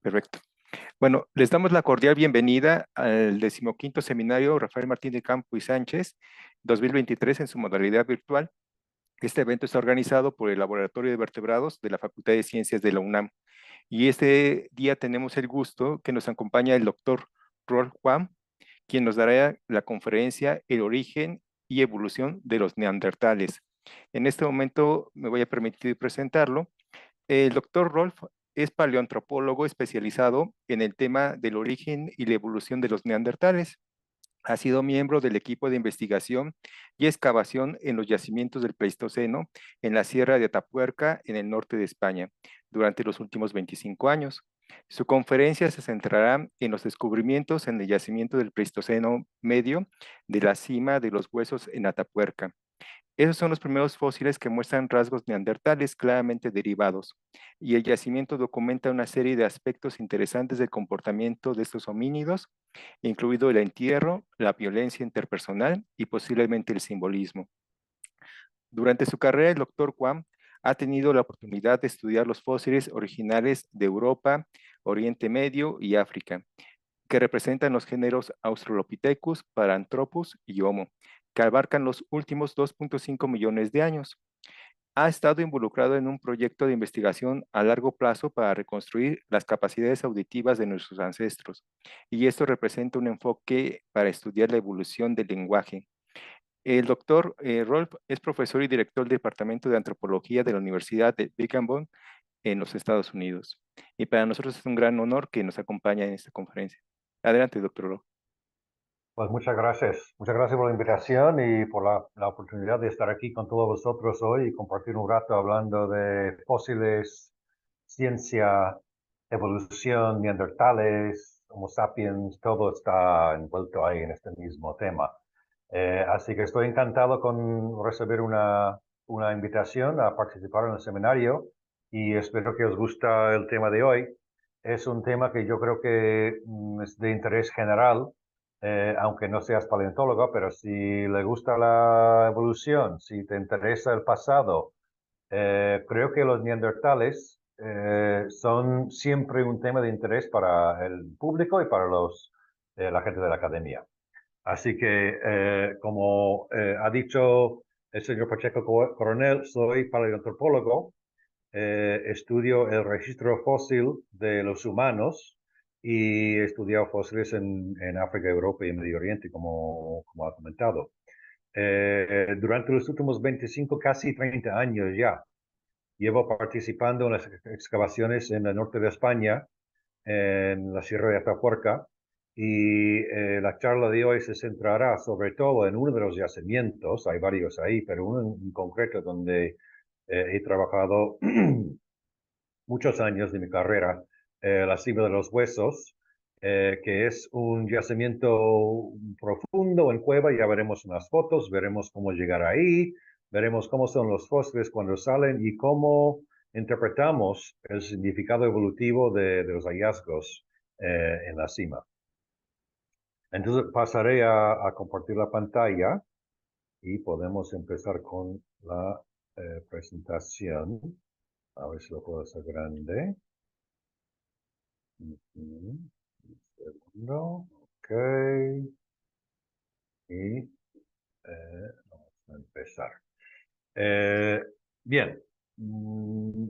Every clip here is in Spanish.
Perfecto. Bueno, les damos la cordial bienvenida al 15º Seminario Rafael Martín de Campo y Sánchez 2023 en su modalidad virtual. Este evento está organizado por el Laboratorio de Vertebrados de la Facultad de Ciencias de la UNAM. Y este día tenemos el gusto que nos acompaña el doctor Rolf Wam, quien nos dará la conferencia El origen y evolución de los neandertales. En este momento me voy a permitir presentarlo. El doctor Rolf es paleoantropólogo especializado en el tema del origen y la evolución de los neandertales. Ha sido miembro del equipo de investigación y excavación en los yacimientos del Pleistoceno en la Sierra de Atapuerca, en el norte de España, durante los últimos 25 años. Su conferencia se centrará en los descubrimientos en el yacimiento del Pleistoceno medio de la cima de los huesos en Atapuerca. Esos son los primeros fósiles que muestran rasgos neandertales claramente derivados, y el yacimiento documenta una serie de aspectos interesantes del comportamiento de estos homínidos, incluido el entierro, la violencia interpersonal y posiblemente el simbolismo. Durante su carrera, el doctor Quam ha tenido la oportunidad de estudiar los fósiles originales de Europa, Oriente Medio y África, que representan los géneros Australopithecus, Paranthropus y Homo, que abarcan los últimos 2.5 millones de años. Ha estado involucrado en un proyecto de investigación a largo plazo para reconstruir las capacidades auditivas de nuestros ancestros, y esto representa un enfoque para estudiar la evolución del lenguaje. El doctor Rolf es profesor y director del Departamento de Antropología de la Universidad de Binghamton en los Estados Unidos. Y para nosotros es un gran honor que nos acompañe en esta conferencia. Adelante, doctor Rolf. Pues muchas gracias. Muchas gracias por la invitación y por la oportunidad de estar aquí con todos vosotros hoy y compartir un rato hablando de fósiles, ciencia, evolución, neandertales, Homo sapiens, todo está envuelto ahí en este mismo tema. Así que estoy encantado con recibir una invitación a participar en el seminario y espero que os guste el tema de hoy. Es un tema que yo creo que es de interés general, aunque no seas paleontólogo, pero si le gusta la evolución, si te interesa el pasado, creo que los neandertales son siempre un tema de interés para el público y para la gente de la academia. Así que, como ha dicho el señor Pacheco Coronel, soy paleoantropólogo, estudio el registro fósil de los humanos y he estudiado fósiles en África, Europa y Medio Oriente, como ha comentado. Durante los últimos 25, casi 30 años ya, llevo participando en las excavaciones en el norte de España, en la Sierra de Atapuerca, y la charla de hoy se centrará sobre todo en uno de los yacimientos, hay varios ahí, pero uno en concreto donde he trabajado muchos años de mi carrera, la cima de los huesos, que es un yacimiento profundo en cueva. Ya veremos unas fotos, veremos cómo llegar ahí, veremos cómo son los fósiles cuando salen y cómo interpretamos el significado evolutivo de los hallazgos en la cima. Entonces pasaré a compartir la pantalla y podemos empezar con la presentación. A ver si lo puedo hacer grande. Un segundo. Ok. Y vamos a empezar. Eh, bien. Mm,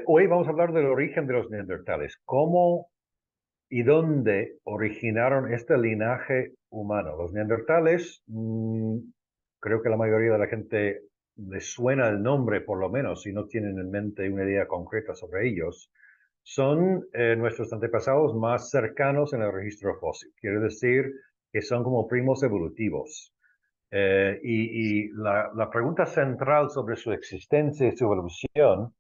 Hoy vamos a hablar del origen de los neandertales. ¿Cómo y dónde originaron este linaje humano? Los neandertales, creo que la mayoría de la gente les suena el nombre, por lo menos, si no tienen en mente una idea concreta sobre ellos. Son nuestros antepasados más cercanos en el registro fósil. Quiere decir que son como primos evolutivos. Y la pregunta central sobre su existencia y su evolución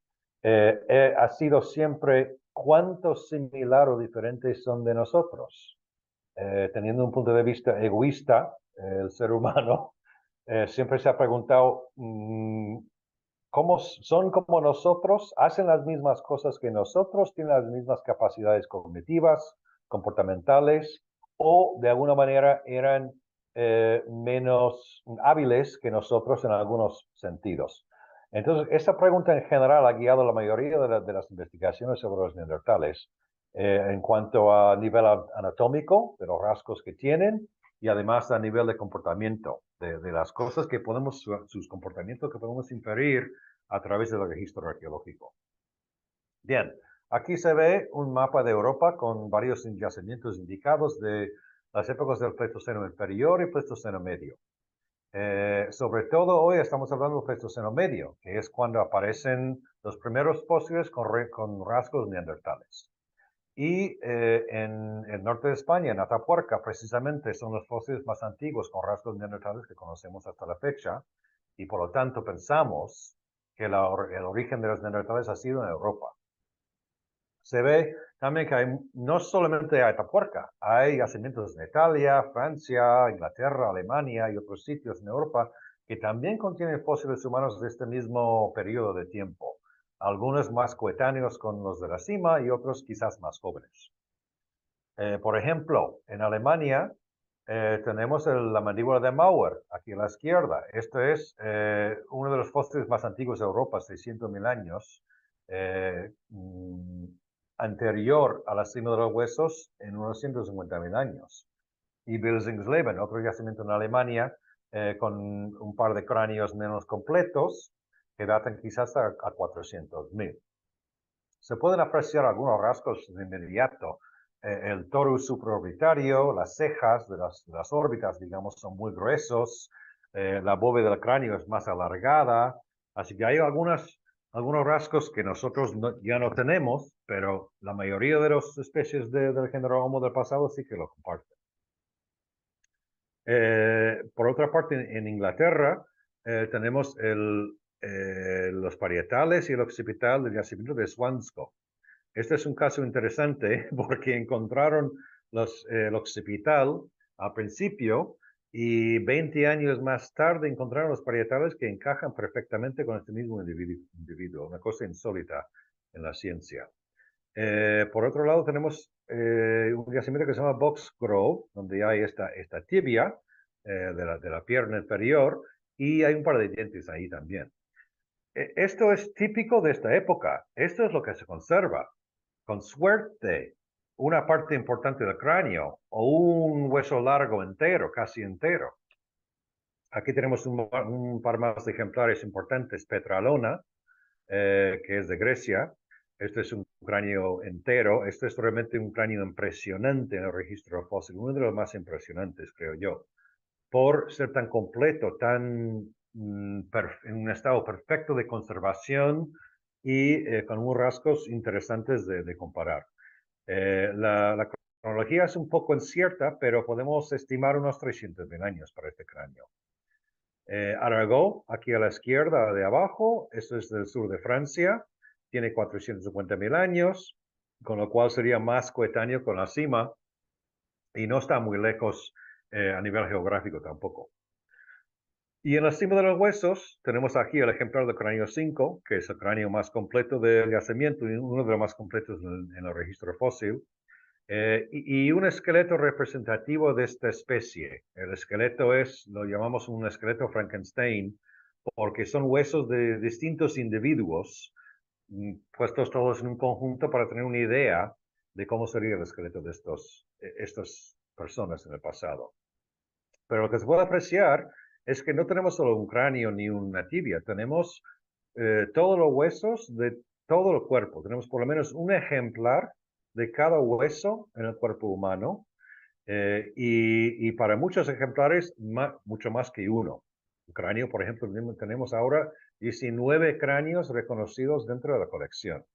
ha sido siempre cuánto similar o diferentes son de nosotros. Teniendo un punto de vista egoísta, el ser humano siempre se ha preguntado, ¿cómo son como nosotros? ¿Hacen las mismas cosas que nosotros? ¿Tienen las mismas capacidades cognitivas, comportamentales? ¿O de alguna manera eran menos hábiles que nosotros en algunos sentidos? Entonces, esta pregunta en general ha guiado la mayoría de las investigaciones sobre los neandertales en cuanto a nivel anatómico, de los rasgos que tienen, y además a nivel de comportamiento, de las cosas que podemos, sus comportamientos que podemos inferir a través del registro arqueológico. Bien, aquí se ve un mapa de Europa con varios yacimientos indicados de las épocas del Pleistoceno inferior y Pleistoceno medio. Sobre todo hoy estamos hablando del Pleistoceno medio, que es cuando aparecen los primeros fósiles con rasgos neandertales. Y en el norte de España, en Atapuerca, precisamente son los fósiles más antiguos con rasgos neandertales que conocemos hasta la fecha, y por lo tanto pensamos que el origen de los neandertales ha sido en Europa. Se ve también que hay, no solamente Atapuerca, hay yacimientos en Italia, Francia, Inglaterra, Alemania y otros sitios en Europa que también contienen fósiles humanos de este mismo periodo de tiempo, algunos más coetáneos con los de la cima y otros quizás más jóvenes. Por ejemplo, en Alemania tenemos la mandíbula de Mauer, aquí a la izquierda. Este es uno de los fósiles más antiguos de Europa, 600.000 años, anterior a la cima de los huesos en unos 150.000 años. Y Bilzingsleben, otro yacimiento en Alemania, con un par de cráneos menos completos, que datan quizás a 400.000. Se pueden apreciar algunos rasgos de inmediato. El torus supraorbitario, las cejas de las órbitas, digamos, son muy gruesos. La bóveda del cráneo es más alargada. Así que hay algunos rasgos que nosotros ya no tenemos, pero la mayoría de las especies del género Homo del pasado sí que lo comparten. Por otra parte, en Inglaterra tenemos los parietales y el occipital del yacimiento de Swanscott. Este es un caso interesante porque encontraron el occipital al principio y 20 años más tarde encontraron los parietales que encajan perfectamente con este mismo individuo, una cosa insólita en la ciencia. Por otro lado tenemos un yacimiento que se llama Box Grove, donde hay esta tibia de la pierna inferior y hay un par de dientes ahí también. Esto es típico de esta época, esto es lo que se conserva. Con suerte, una parte importante del cráneo o un hueso largo entero, casi entero. Aquí tenemos un par más de ejemplares importantes, Petralona, que es de Grecia. Este es un cráneo entero. Este es realmente un cráneo impresionante en el registro fósil, uno de los más impresionantes, creo yo, por ser tan completo, tan en un estado perfecto de conservación y con unos rasgos interesantes de comparar. La cronología es un poco incierta, pero podemos estimar unos 300.000 años para este cráneo. Arago, aquí a la izquierda de abajo, esto es del sur de Francia, tiene 450.000 años, con lo cual sería más coetáneo con la cima y no está muy lejos a nivel geográfico tampoco. Y en la cima de los huesos tenemos aquí el ejemplar del cráneo 5, que es el cráneo más completo del yacimiento y uno de los más completos en el registro fósil. Y un esqueleto representativo de esta especie. El esqueleto lo llamamos un esqueleto Frankenstein, porque son huesos de distintos individuos, puestos todos en un conjunto para tener una idea de cómo sería el esqueleto de estas personas en el pasado. Pero lo que se puede apreciar es que no tenemos solo un cráneo ni una tibia, tenemos todos los huesos de todo el cuerpo. Tenemos por lo menos un ejemplar de cada hueso en el cuerpo humano y para muchos ejemplares mucho más que uno. Un cráneo, por ejemplo, tenemos ahora 19 cráneos reconocidos dentro de la colección.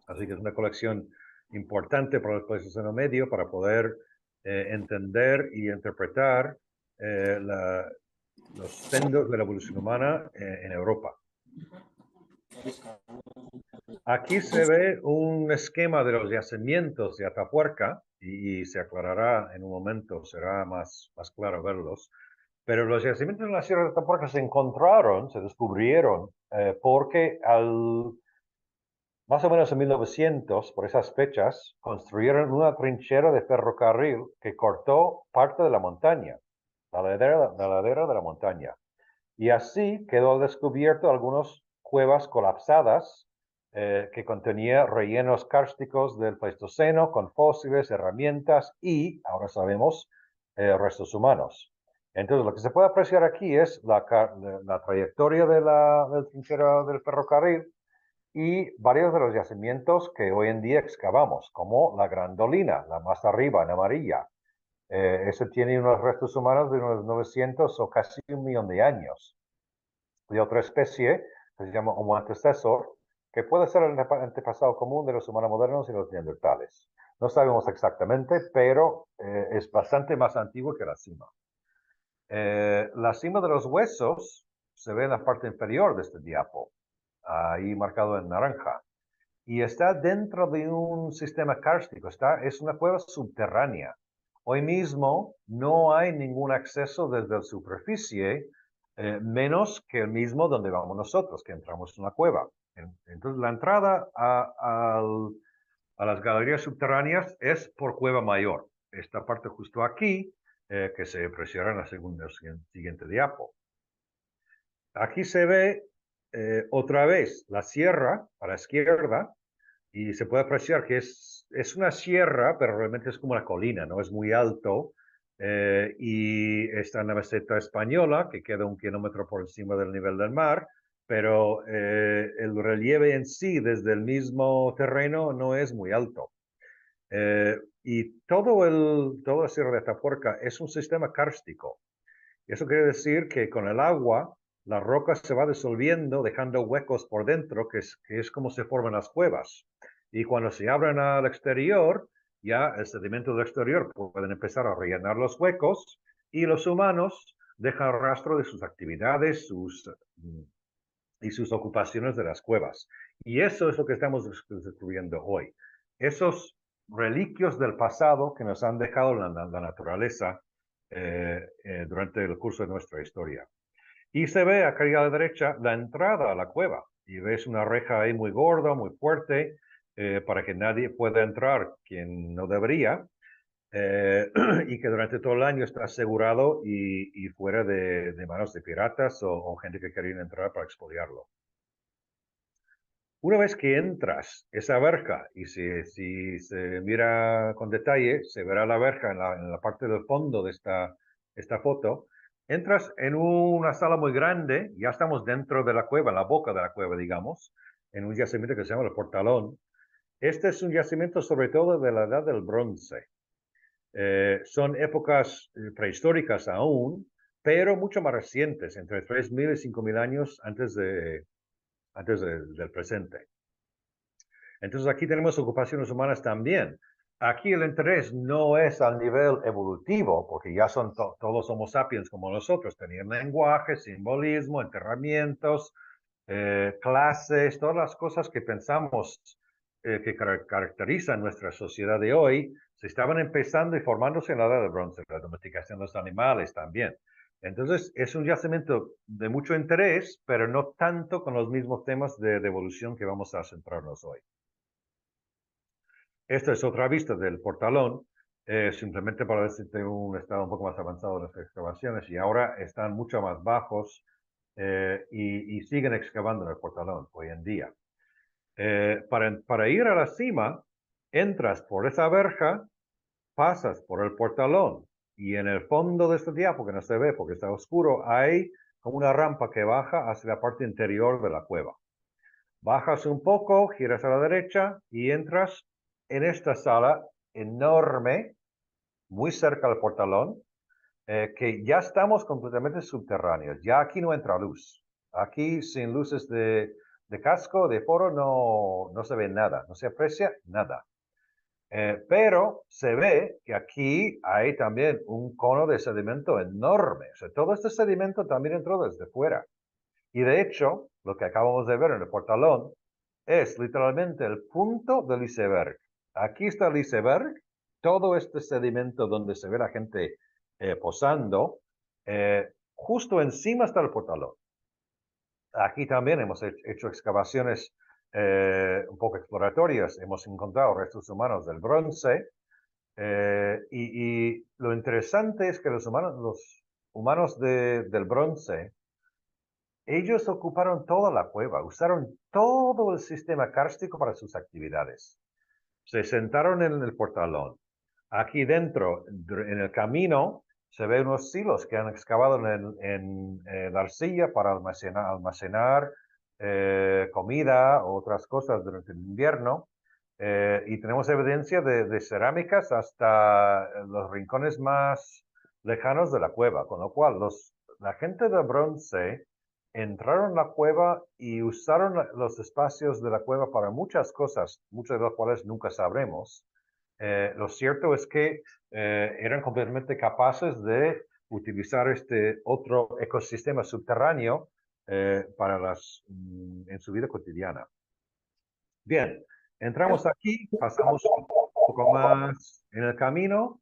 Así que es una colección importante para el Pleistoceno medio para poder entender y interpretar los sendos de la evolución humana en Europa. Aquí se ve un esquema de los yacimientos de Atapuerca y se aclarará en un momento, será más claro verlos. Pero los yacimientos en la Sierra de Atapuerca se descubrieron, porque más o menos en 1900, por esas fechas, construyeron una trinchera de ferrocarril que cortó parte de la montaña, la ladera de la montaña. Y así quedó al descubierto algunos cuevas colapsadas que contenía rellenos kársticos del Pleistoceno con fósiles, herramientas y, ahora sabemos, restos humanos. Entonces, lo que se puede apreciar aquí es la trayectoria del trinchero del ferrocarril y varios de los yacimientos que hoy en día excavamos, como la Grandolina, la más arriba en amarilla. Ese tiene unos restos humanos de unos 900 o casi 1.000.000 de años. De otra especie, que se llama Homo antecessor, que puede ser el antepasado común de los humanos modernos y los neandertales. No sabemos exactamente, pero es bastante más antiguo que la cima. La cima de los huesos se ve en la parte inferior de este diapo, ahí marcado en naranja, y está dentro de un sistema kárstico, es una cueva subterránea. Hoy mismo no hay ningún acceso desde la superficie, menos que el mismo donde vamos nosotros, que entramos en la cueva. Entonces, la entrada a las galerías subterráneas es por Cueva Mayor. Esta parte justo aquí, que se apreciará en la siguiente diapo. Aquí se ve otra vez la sierra a la izquierda y se puede apreciar que es una sierra, pero realmente es como una colina, no es muy alto. Y está en la meseta española, que queda 1 kilómetro por encima del nivel del mar, pero el relieve en sí desde el mismo terreno no es muy alto. Y toda la Sierra de Atapuerca es un sistema kárstico. Eso quiere decir que con el agua la roca se va disolviendo, dejando huecos por dentro, que es como se forman las cuevas. Y cuando se abren al exterior, ya el sedimento del exterior pueden empezar a rellenar los huecos y los humanos dejan rastro de sus actividades y sus ocupaciones de las cuevas. Y eso es lo que estamos descubriendo hoy. Esos reliquios del pasado que nos han dejado la naturaleza durante el curso de nuestra historia. Y se ve acá a la derecha la entrada a la cueva. Y ves una reja ahí muy gorda, muy fuerte, para que nadie pueda entrar quien no debería. Y que durante todo el año está asegurado y fuera de manos de piratas o gente que quería entrar para expoliarlo. Una vez que entras esa verja, y si se mira con detalle, se verá la verja en la parte del fondo de esta foto, entras en una sala muy grande, ya estamos dentro de la cueva, en la boca de la cueva, digamos, en un yacimiento que se llama el Portalón. Este es un yacimiento sobre todo de la edad del bronce. Son épocas prehistóricas aún, pero mucho más recientes, entre 3.000 y 5.000 años antes del presente. Entonces aquí tenemos ocupaciones humanas también. Aquí el interés no es al nivel evolutivo, porque ya son todos Homo sapiens como nosotros, tenían lenguaje, simbolismo, enterramientos, clases, todas las cosas que pensamos que caracterizan nuestra sociedad de hoy, se estaban empezando y formándose en la edad del bronce, la domesticación de los animales también. Entonces, es un yacimiento de mucho interés, pero no tanto con los mismos temas de evolución que vamos a centrarnos hoy. Esta es otra vista del Portalón, simplemente para decirte un estado un poco más avanzado de las excavaciones, y ahora están mucho más bajos y siguen excavando en el Portalón hoy en día. Para ir a la cima, entras por esa verja, pasas por el Portalón, y en el fondo de este diapo, que no se ve porque está oscuro, hay como una rampa que baja hacia la parte interior de la cueva. Bajas un poco, giras a la derecha y entras en esta sala enorme, muy cerca del Portalón, que ya estamos completamente subterráneos. Ya aquí no entra luz. Aquí sin luces de casco, de foro, no se ve nada, no se aprecia nada. Pero se ve que aquí hay también un cono de sedimento enorme. O sea, todo este sedimento también entró desde fuera. Y de hecho, lo que acabamos de ver en el Portalón es literalmente el punto del iceberg. Aquí está el iceberg, todo este sedimento donde se ve la gente posando, justo encima está el Portalón. Aquí también hemos hecho excavaciones un poco exploratorias, hemos encontrado restos humanos del bronce, y lo interesante es que los humanos del bronce ellos ocuparon toda la cueva, usaron todo el sistema kárstico para sus actividades. Se sentaron en el portalón. Aquí dentro, en el camino, se ven unos silos que han excavado en la arcilla para almacenar comida o otras cosas durante el invierno. Y tenemos evidencia de cerámicas hasta los rincones más lejanos de la cueva, con lo cual la gente de bronce entraron a la cueva y usaron los espacios de la cueva para muchas cosas, muchas de las cuales nunca sabremos. Lo cierto es que eran completamente capaces de utilizar este otro ecosistema subterráneo en su vida cotidiana. Bien, entramos aquí, pasamos un poco más en el camino,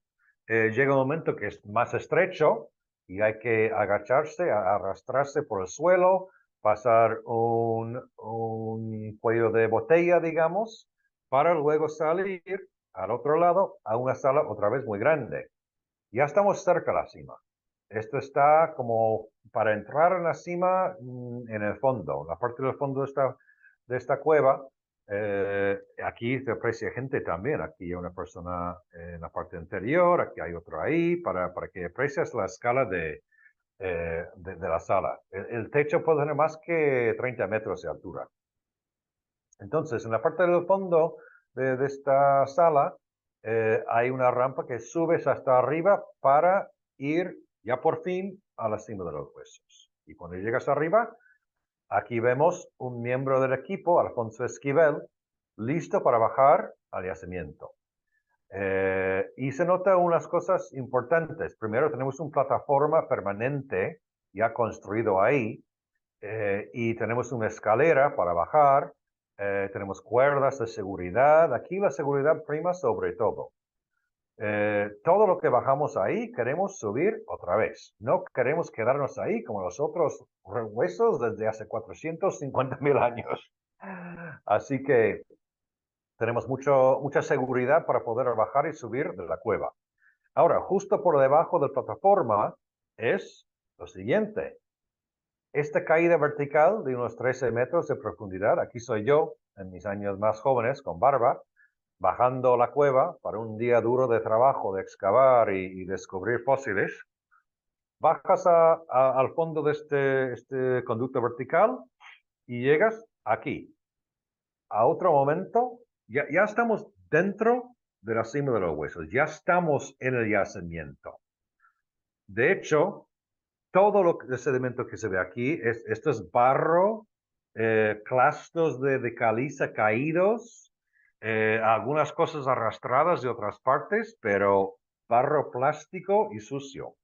llega un momento que es más estrecho y hay que agacharse, arrastrarse por el suelo, pasar un cuello de botella, digamos, para luego salir al otro lado a una sala otra vez muy grande. Ya estamos cerca de la cima. Esto está como para entrar en la cima en el fondo, la parte del fondo de esta cueva. Aquí se aprecia gente también. Aquí hay una persona en la parte anterior, aquí hay otro ahí, para que aprecias la escala de la sala. El techo puede tener más que 30 metros de altura. Entonces, en la parte del fondo de esta sala hay una rampa que subes hasta arriba para ir ya por fin a la cima de los huesos. Y cuando llegas arriba, aquí vemos un miembro del equipo, Alfonso Esquivel, listo para bajar al yacimiento. Y se nota unas cosas importantes. Primero, tenemos una plataforma permanente ya construido ahí, y tenemos una escalera para bajar, tenemos cuerdas de seguridad. Aquí la seguridad prima sobre todo. Todo lo que bajamos ahí queremos subir otra vez. No queremos quedarnos ahí como los otros huesos desde hace 450.000 años. Así que tenemos mucha seguridad para poder bajar y subir de la cueva. Ahora, justo por debajo de la plataforma es lo siguiente. Esta caída vertical de unos 13 metros de profundidad, aquí soy yo, en mis años más jóvenes, con barba, bajando la cueva para un día duro de trabajo, de excavar y descubrir fósiles. Bajas al fondo de este conducto vertical y llegas aquí. A otro momento, ya estamos dentro de la cima de los huesos, ya estamos en el yacimiento. De hecho, todo el sedimento que se ve aquí, esto es barro, clastos de caliza caídos, algunas cosas arrastradas de otras partes, pero barro plástico y sucio.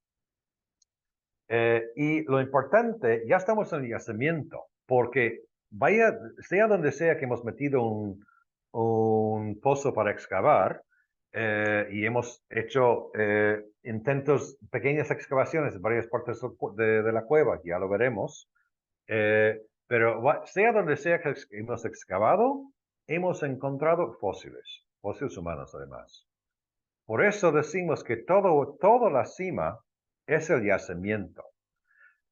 Y lo importante, ya estamos en el yacimiento, porque sea donde sea que hemos metido un pozo para excavar, y hemos hecho intentos, pequeñas excavaciones en varias partes de la cueva, ya lo veremos, pero sea donde sea que hemos excavado, hemos encontrado fósiles humanos además. Por eso decimos que toda la cima es el yacimiento.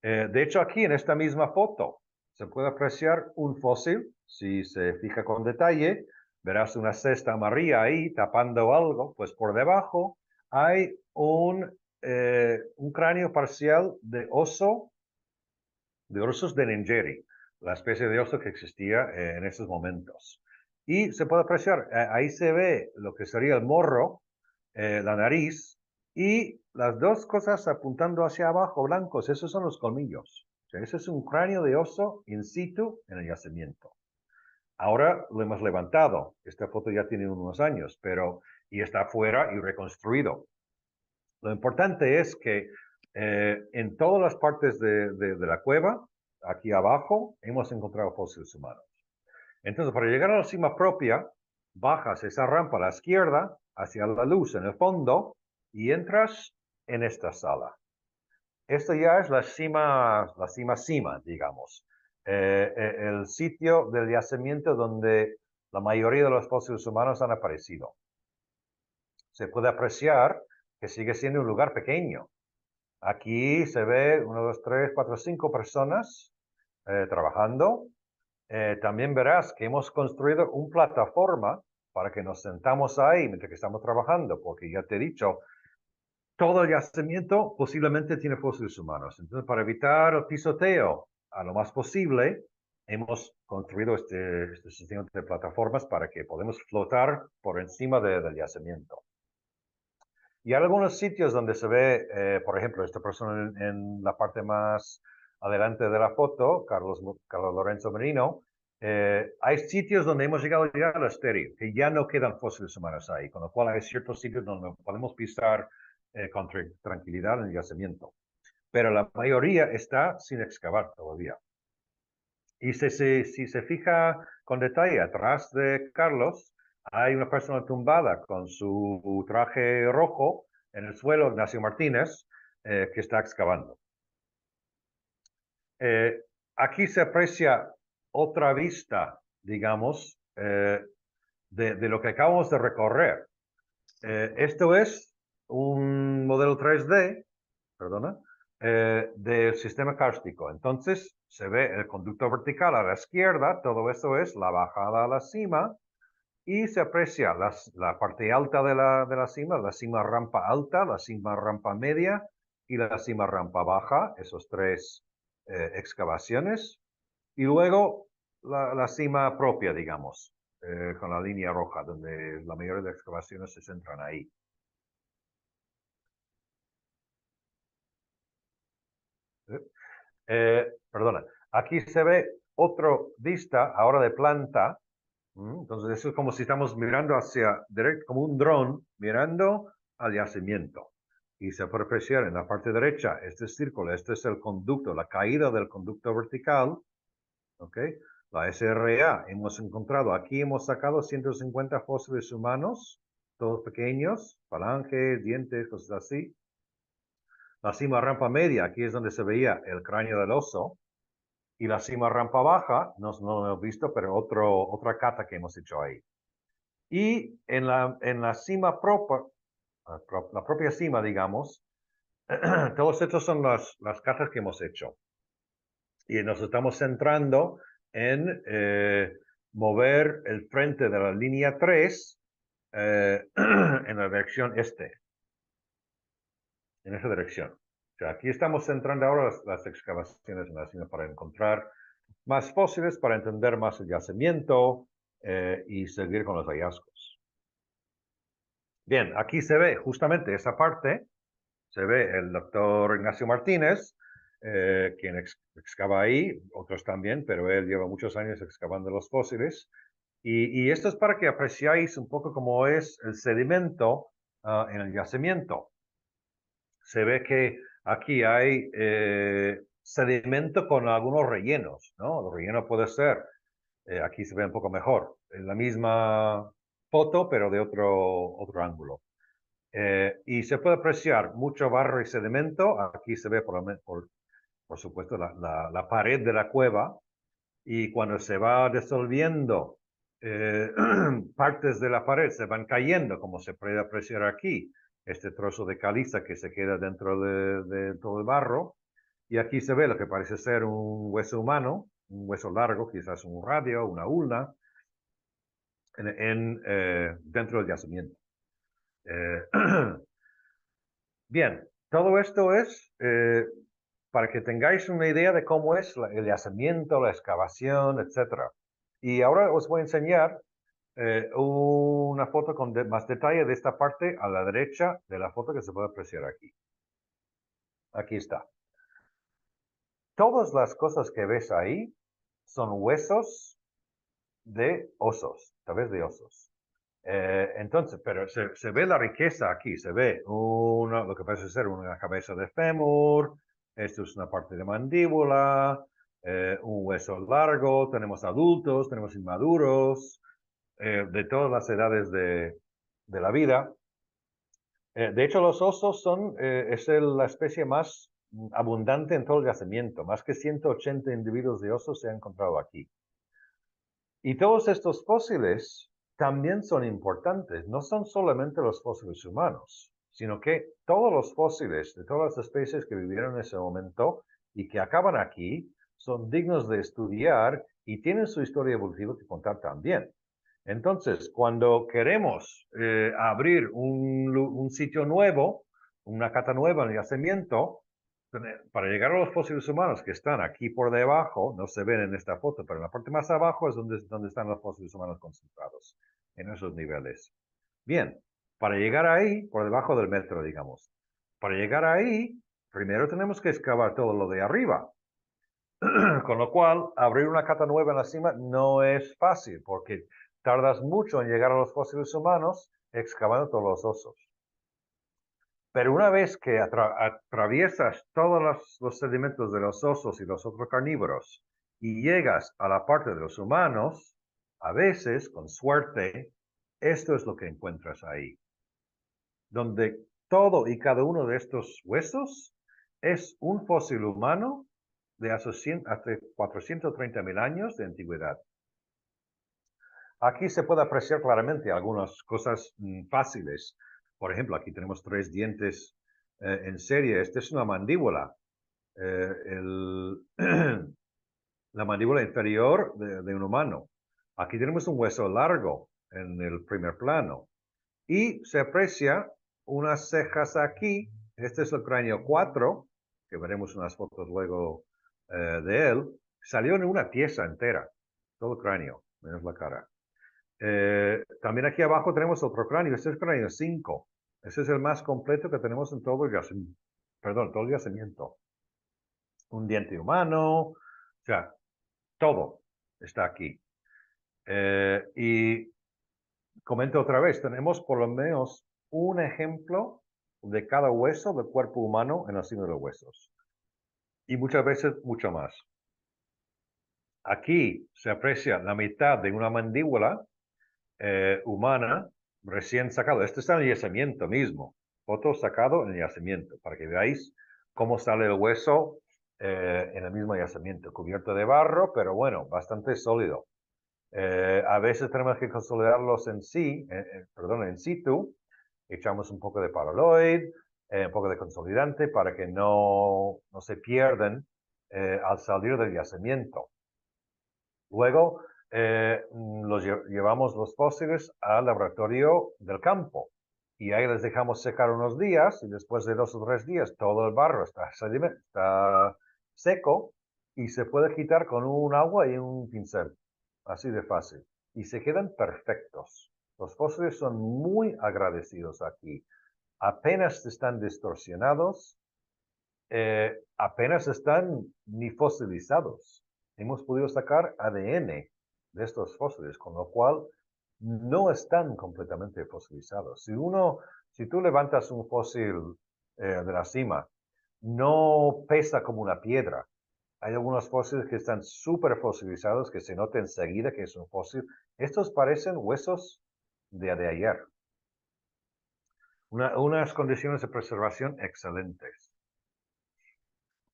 De hecho, aquí en esta misma foto se puede apreciar un fósil. Si se fija con detalle, verás una cesta amarilla ahí tapando algo. Pues por debajo hay un cráneo parcial de osos de Nengeri, la especie de oso que existía en esos momentos. Y se puede apreciar, ahí se ve lo que sería el morro, la nariz y las dos cosas apuntando hacia abajo, blancos, esos son los colmillos. O sea, ese es un cráneo de oso in situ en el yacimiento. Ahora lo hemos levantado. Esta foto ya tiene unos años, y está afuera y reconstruido. Lo importante es que en todas las partes de la cueva, aquí abajo, hemos encontrado fósiles humanos. Entonces, para llegar a la cima propia, bajas esa rampa a la izquierda, hacia la luz en el fondo, y entras en esta sala. Esto ya es la cima, digamos. El sitio del yacimiento donde la mayoría de los fósiles humanos han aparecido. Se puede apreciar que sigue siendo un lugar pequeño. Aquí se ve 1, 2, 3, 4, 5 personas trabajando. También verás que hemos construido una plataforma para que nos sentamos ahí mientras que estamos trabajando, porque ya te he dicho, todo el yacimiento posiblemente tiene fósiles humanos. Entonces, para evitar el pisoteo a lo más posible, hemos construido este sistema de plataformas para que podamos flotar por encima del yacimiento. Y hay algunos sitios donde se ve, por ejemplo, esta persona en la parte más adelante de la foto, Carlos Lorenzo Merino, hay sitios donde hemos llegado ya al estéreo, que ya no quedan fósiles humanos ahí, con lo cual hay ciertos sitios donde podemos pisar con tranquilidad en el yacimiento. Pero la mayoría está sin excavar todavía. Y si se fija con detalle, atrás de Carlos hay una persona tumbada con su traje rojo en el suelo, Ignacio Martínez, que está excavando. Aquí se aprecia otra vista, digamos, de lo que acabamos de recorrer. Esto es un modelo 3D, perdona, del sistema kárstico. Entonces se ve el conducto vertical a la izquierda, todo eso es la bajada a la cima, y se aprecia la parte alta de la cima rampa alta, la cima rampa media y la cima rampa baja, esos tres excavaciones, y luego la cima propia, digamos, con la línea roja, donde la mayoría de las excavaciones se centran ahí. Perdona, aquí se ve otra vista ahora de planta. Entonces eso es como si estamos mirando hacia, como un dron, mirando al yacimiento. Y se puede apreciar en la parte derecha este círculo, este es el conducto, la caída del conducto vertical. ¿Ok? La SRA hemos encontrado, aquí hemos sacado 150 fósiles humanos, todos pequeños, falanges, dientes, cosas así. La cima rampa media, aquí es donde se veía el cráneo del oso. Y la cima rampa baja, no lo hemos visto, pero otra cata que hemos hecho ahí. Y en la cima propia, la propia cima, digamos, todos estos son las catas que hemos hecho. Y nos estamos centrando en mover el frente de la línea 3 en la dirección este, en esa dirección. O sea, aquí estamos centrando ahora las excavaciones en la cima para encontrar más fósiles, para entender más el yacimiento y seguir con los hallazgos. Bien, aquí se ve justamente esa parte, se ve el doctor Ignacio Martínez, quien excava ahí, otros también, pero él lleva muchos años excavando los fósiles. Y esto es para que apreciáis un poco cómo es el sedimento en el yacimiento. Se ve que aquí hay sedimento con algunos rellenos, ¿no? El relleno puede ser, aquí se ve un poco mejor, en la misma foto, pero de otro ángulo. Y se puede apreciar mucho barro y sedimento. Aquí se ve, por supuesto, la pared de la cueva. Y cuando se va disolviendo, partes de la pared se van cayendo, como se puede apreciar aquí. Este trozo de caliza que se queda dentro de todo el barro. Y aquí se ve lo que parece ser un hueso humano, un hueso largo, quizás un radio, una ulna, dentro del yacimiento. Bien, todo esto es para que tengáis una idea de cómo es el yacimiento, la excavación, etc. Y ahora os voy a enseñar una foto con más detalle de esta parte a la derecha de la foto que se puede apreciar aquí. Aquí está. Todas las cosas que ves ahí son huesos de osos, tal de osos. Entonces, pero se ve la riqueza aquí, se ve lo que parece ser una cabeza de fémur, esto es una parte de mandíbula, un hueso largo, tenemos adultos, tenemos inmaduros, de todas las edades de la vida. De hecho, los osos es la especie más abundante en todo el yacimiento. Más que 180 individuos de osos se han encontrado aquí. Y todos estos fósiles también son importantes. No son solamente los fósiles humanos, sino que todos los fósiles de todas las especies que vivieron en ese momento y que acaban aquí son dignos de estudiar y tienen su historia evolutiva que contar también. Entonces, cuando queremos abrir un sitio nuevo, una cata nueva en el yacimiento, para llegar a los fósiles humanos que están aquí por debajo, no se ven en esta foto, pero en la parte más abajo es donde están los fósiles humanos concentrados, en esos niveles. Bien, para llegar ahí, por debajo del metro, digamos, para llegar ahí, primero tenemos que excavar todo lo de arriba. Con lo cual, abrir una cata nueva en la cima no es fácil, porque tardas mucho en llegar a los fósiles humanos excavando todos los osos. Pero una vez que atraviesas todos los sedimentos de los osos y los otros carnívoros y llegas a la parte de los humanos, a veces, con suerte, esto es lo que encuentras ahí, donde todo y cada uno de estos huesos es un fósil humano de hace 430.000 años de antigüedad. Aquí se puede apreciar claramente algunas cosas fáciles. Por ejemplo, aquí tenemos 3 dientes en serie. Esta es una mandíbula. La mandíbula inferior de un humano. Aquí tenemos un hueso largo en el primer plano. Y se aprecia unas cejas aquí. Este es el cráneo 4, que veremos unas fotos luego de él. Salió en una pieza entera, todo el cráneo, menos la cara. También aquí abajo tenemos otro cráneo, este es el cráneo 5. Ese es el más completo que tenemos en todo el yacimiento. Perdón, todo el yacimiento. Un diente humano, o sea, todo está aquí. Y comento otra vez, tenemos por lo menos un ejemplo de cada hueso del cuerpo humano en la cima de los huesos. Y muchas veces mucho más. Aquí se aprecia la mitad de una mandíbula humana recién sacado. Este está en el yacimiento mismo. Foto sacado en el yacimiento, para que veáis cómo sale el hueso en el mismo yacimiento. Cubierto de barro, pero bueno, bastante sólido. A veces tenemos que consolidarlos en en situ. Echamos un poco de paraloid, un poco de consolidante para que no se pierdan al salir del yacimiento. Luego llevamos los fósiles al laboratorio del campo y ahí les dejamos secar unos días y después de 2 o 3 días todo el barro está seco y se puede quitar con un agua y un pincel. Así de fácil. Y se quedan perfectos. Los fósiles son muy agradecidos aquí. Apenas están distorsionados, apenas están ni fosilizados. Hemos podido sacar ADN de estos fósiles, con lo cual no están completamente fosilizados. Si tú levantas un fósil de la cima, no pesa como una piedra. Hay algunos fósiles que están súper fosilizados, que se nota enseguida que es un fósil. Estos parecen huesos de ayer. Unas condiciones de preservación excelentes.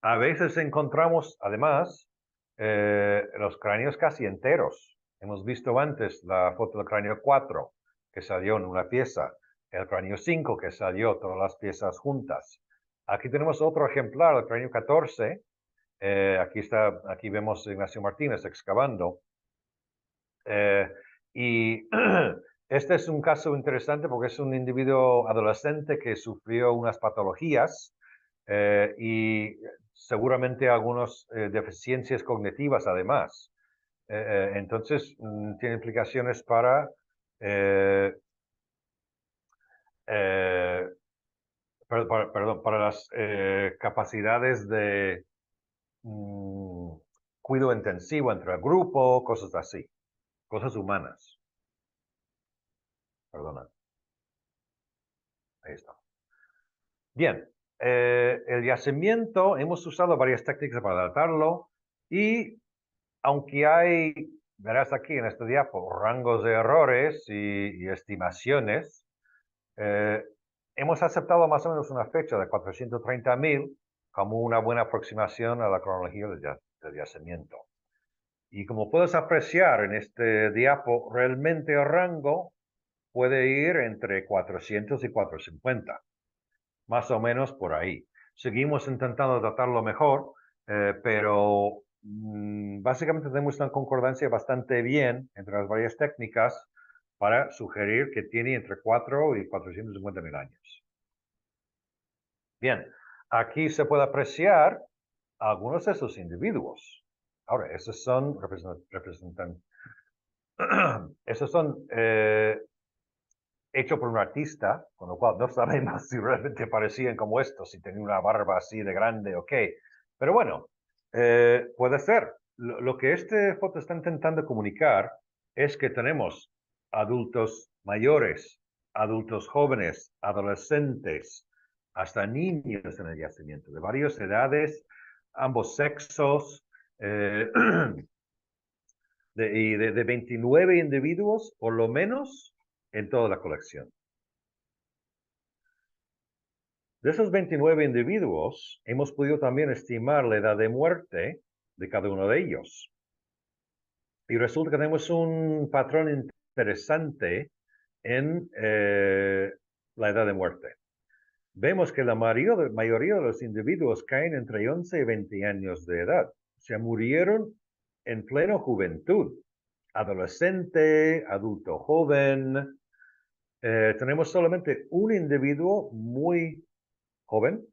A veces encontramos, además, los cráneos casi enteros. Hemos visto antes la foto del cráneo 4, que salió en una pieza. El cráneo 5, que salió todas las piezas juntas. Aquí tenemos otro ejemplar, el cráneo 14. Aquí vemos a Ignacio Martínez excavando. Y este es un caso interesante porque es un individuo adolescente que sufrió unas patologías y seguramente algunas deficiencias cognitivas además. Entonces, tiene implicaciones eh, para las capacidades de cuidado intensivo entre el grupo, cosas así, cosas humanas. Perdona. Ahí está. Bien, el yacimiento, hemos usado varias técnicas para datarlo y aunque hay, verás aquí en este diapo, rangos de errores y estimaciones, hemos aceptado más o menos una fecha de 430.000 como una buena aproximación a la cronología del yacimiento. Y como puedes apreciar en este diapo, realmente el rango puede ir entre 400 y 450, más o menos por ahí. Seguimos intentando datarlo mejor, pero básicamente tenemos una concordancia bastante bien entre las varias técnicas para sugerir que tiene entre 4 y 450.000 años. Bien, aquí se puede apreciar algunos de esos individuos. Ahora, esos son esos son hechos por un artista, con lo cual no sabemos si realmente parecían como estos, si tenían una barba así de grande o qué. Pero bueno, puede ser. Lo que esta foto está intentando comunicar es que tenemos adultos mayores, adultos jóvenes, adolescentes, hasta niños en el yacimiento, de varias edades, ambos sexos, de 29 individuos, por lo menos, en toda la colección. De esos 29 individuos, hemos podido también estimar la edad de muerte de cada uno de ellos. Y resulta que tenemos un patrón interesante en la edad de muerte. Vemos que la mayoría de los individuos caen entre 11 y 20 años de edad. O sea, murieron en plena juventud. Adolescente, adulto joven. Tenemos solamente un individuo muy joven,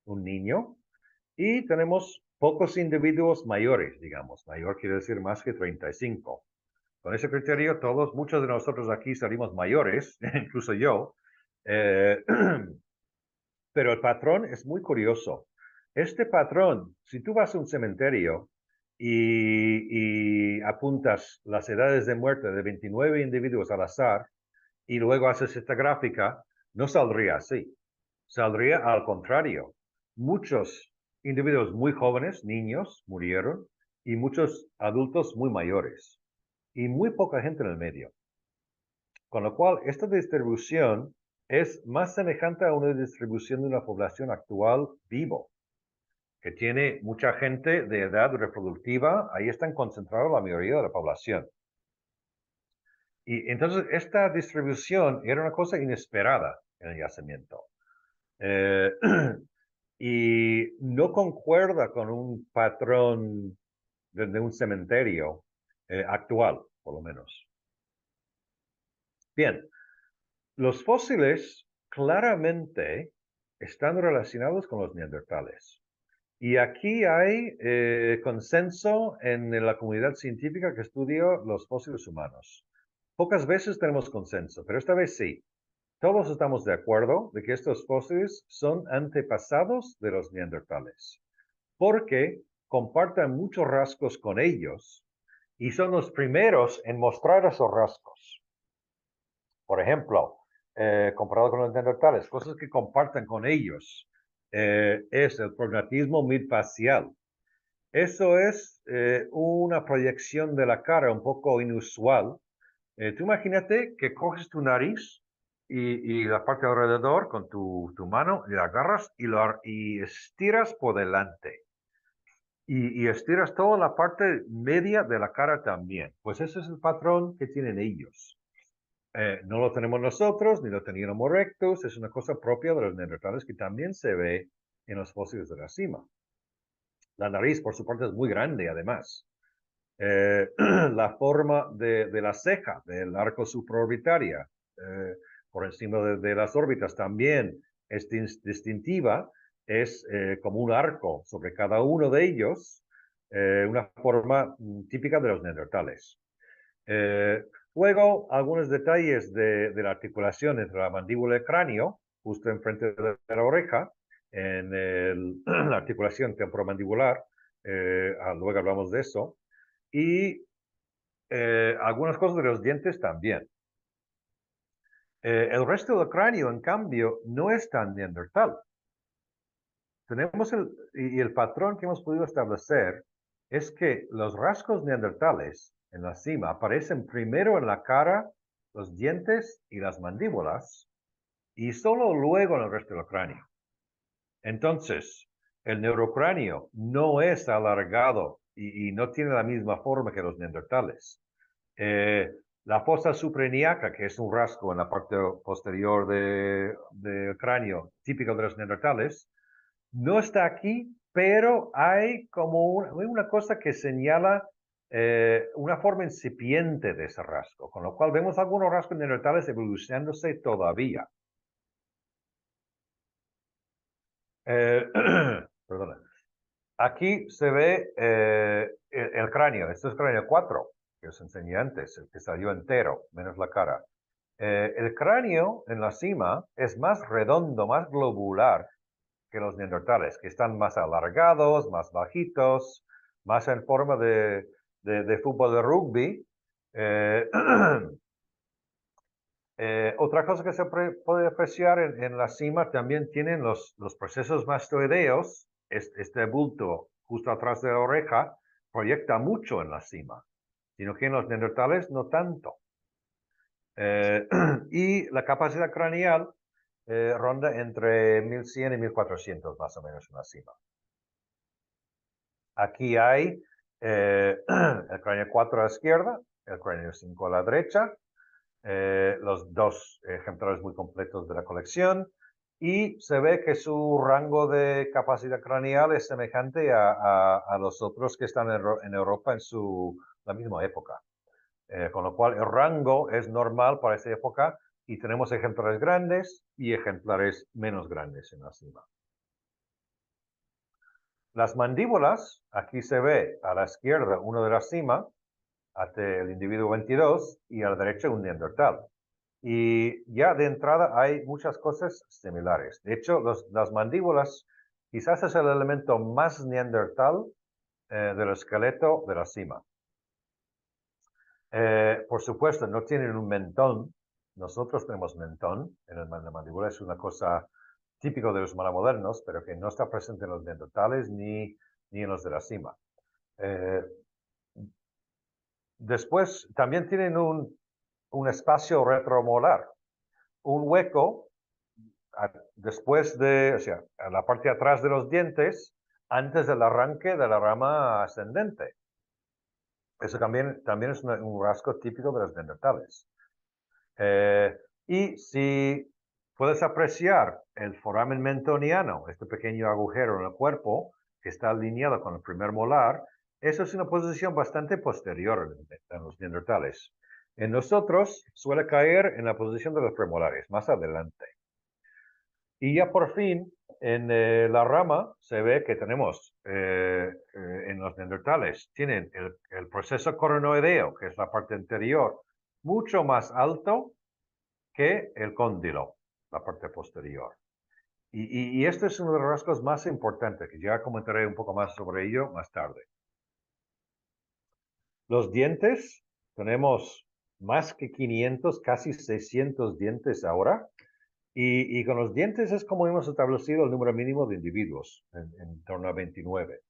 un niño, y tenemos pocos individuos mayores, digamos. Mayor quiere decir más que 35. Con ese criterio, muchos de nosotros aquí salimos mayores, incluso yo, pero el patrón es muy curioso. Este patrón, si tú vas a un cementerio y apuntas las edades de muerte de 29 individuos al azar y luego haces esta gráfica, no saldría así. Saldría al contrario. Muchos individuos muy jóvenes, niños, murieron y muchos adultos muy mayores y muy poca gente en el medio. Con lo cual, esta distribución es más semejante a una distribución de una población actual vivo, que tiene mucha gente de edad reproductiva, ahí están concentrados la mayoría de la población. Y entonces esta distribución era una cosa inesperada en el yacimiento. Y no concuerda con un patrón de un cementerio actual, por lo menos. Bien, los fósiles claramente están relacionados con los neandertales. Y aquí hay consenso en la comunidad científica que estudia los fósiles humanos. Pocas veces tenemos consenso, pero esta vez sí. Todos estamos de acuerdo de que estos fósiles son antepasados de los neandertales, porque comparten muchos rasgos con ellos y son los primeros en mostrar esos rasgos. Por ejemplo, comparado con los neandertales, cosas que comparten con ellos es el prognatismo midfacial. Eso es una proyección de la cara un poco inusual. Tú imagínate que coges tu nariz y la parte alrededor con tu mano y la agarras y estiras por delante. Y estiras toda la parte media de la cara también. Pues ese es el patrón que tienen ellos. No lo tenemos nosotros, ni lo tenían Homo erectus, es una cosa propia de los neandertales que también se ve en los fósiles de la cima. La nariz, por su parte, es muy grande, además. La forma de la ceja, del arco supraorbitaria, por encima de las órbitas, también es distintiva, es como un arco sobre cada uno de ellos, una forma típica de los neandertales. Luego, algunos detalles de la articulación entre la mandíbula y el cráneo, justo enfrente de la oreja, en la articulación temporomandibular, luego hablamos de eso, y algunas cosas de los dientes también. El resto del cráneo, en cambio, no es tan neandertal. Tenemos el patrón que hemos podido establecer es que los rasgos neandertales en la cima aparecen primero en la cara, los dientes y las mandíbulas, y solo luego en el resto del cráneo. Entonces, el neurocráneo no es alargado y no tiene la misma forma que los neandertales. La fosa supraeníaca, que es un rasgo en la parte posterior del cráneo típico de los neandertales, no está aquí, pero hay como una cosa que señala una forma incipiente de ese rasgo, con lo cual vemos algunos rasgos neandertales evolucionándose todavía. Perdona. Aquí se ve el cráneo. Esto es cráneo 4, que os enseñé antes, el que salió entero, menos la cara. El cráneo en la cima es más redondo, más globular que los neandertales, que están más alargados, más bajitos, más en forma de fútbol de rugby. Eh, otra cosa que se puede apreciar en la cima también tienen los procesos mastoideos. Este bulto justo atrás de la oreja proyecta mucho en la cima, sino que en los neandertales no tanto. Y la capacidad craneal ronda entre 1100 y 1400 más o menos en la cima. Aquí hay el cráneo 4 a la izquierda, el cráneo 5 a la derecha, los dos ejemplares muy completos de la colección, y se ve que su rango de capacidad craneal es semejante a los otros que están en Europa en la misma época. Con lo cual el rango es normal para esa época y tenemos ejemplares grandes y ejemplares menos grandes en la cima. Las mandíbulas, aquí se ve a la izquierda uno de la cima, hasta el individuo 22, y a la derecha un neandertal. Y ya de entrada hay muchas cosas similares. De hecho, las mandíbulas quizás es el elemento más neandertal del esqueleto de la cima. Por supuesto, no tienen un mentón. Nosotros tenemos mentón. En la mandíbula es una cosa típica de los humanos modernos, pero que no está presente en los neandertales ni en los de la cima. Después, también tienen un espacio retromolar, un hueco después o sea, a la parte de atrás de los dientes, antes del arranque de la rama ascendente. Eso también es un rasgo típico de los neandertales. Y si puedes apreciar el foramen mentoniano, este pequeño agujero en el cuerpo que está alineado con el primer molar, eso es una posición bastante posterior en los neandertales. En nosotros suele caer en la posición de los premolares, más adelante. Y ya por fin, en la rama se ve que tenemos en los neandertales, tienen el proceso coronoideo, que es la parte anterior, mucho más alto que el cóndilo, la parte posterior. Y este es uno de los rasgos más importantes, que ya comentaré un poco más sobre ello más tarde. Los dientes, tenemos más que 500, casi 600 dientes ahora. Y con los dientes es como hemos establecido el número mínimo de individuos, en torno a 29.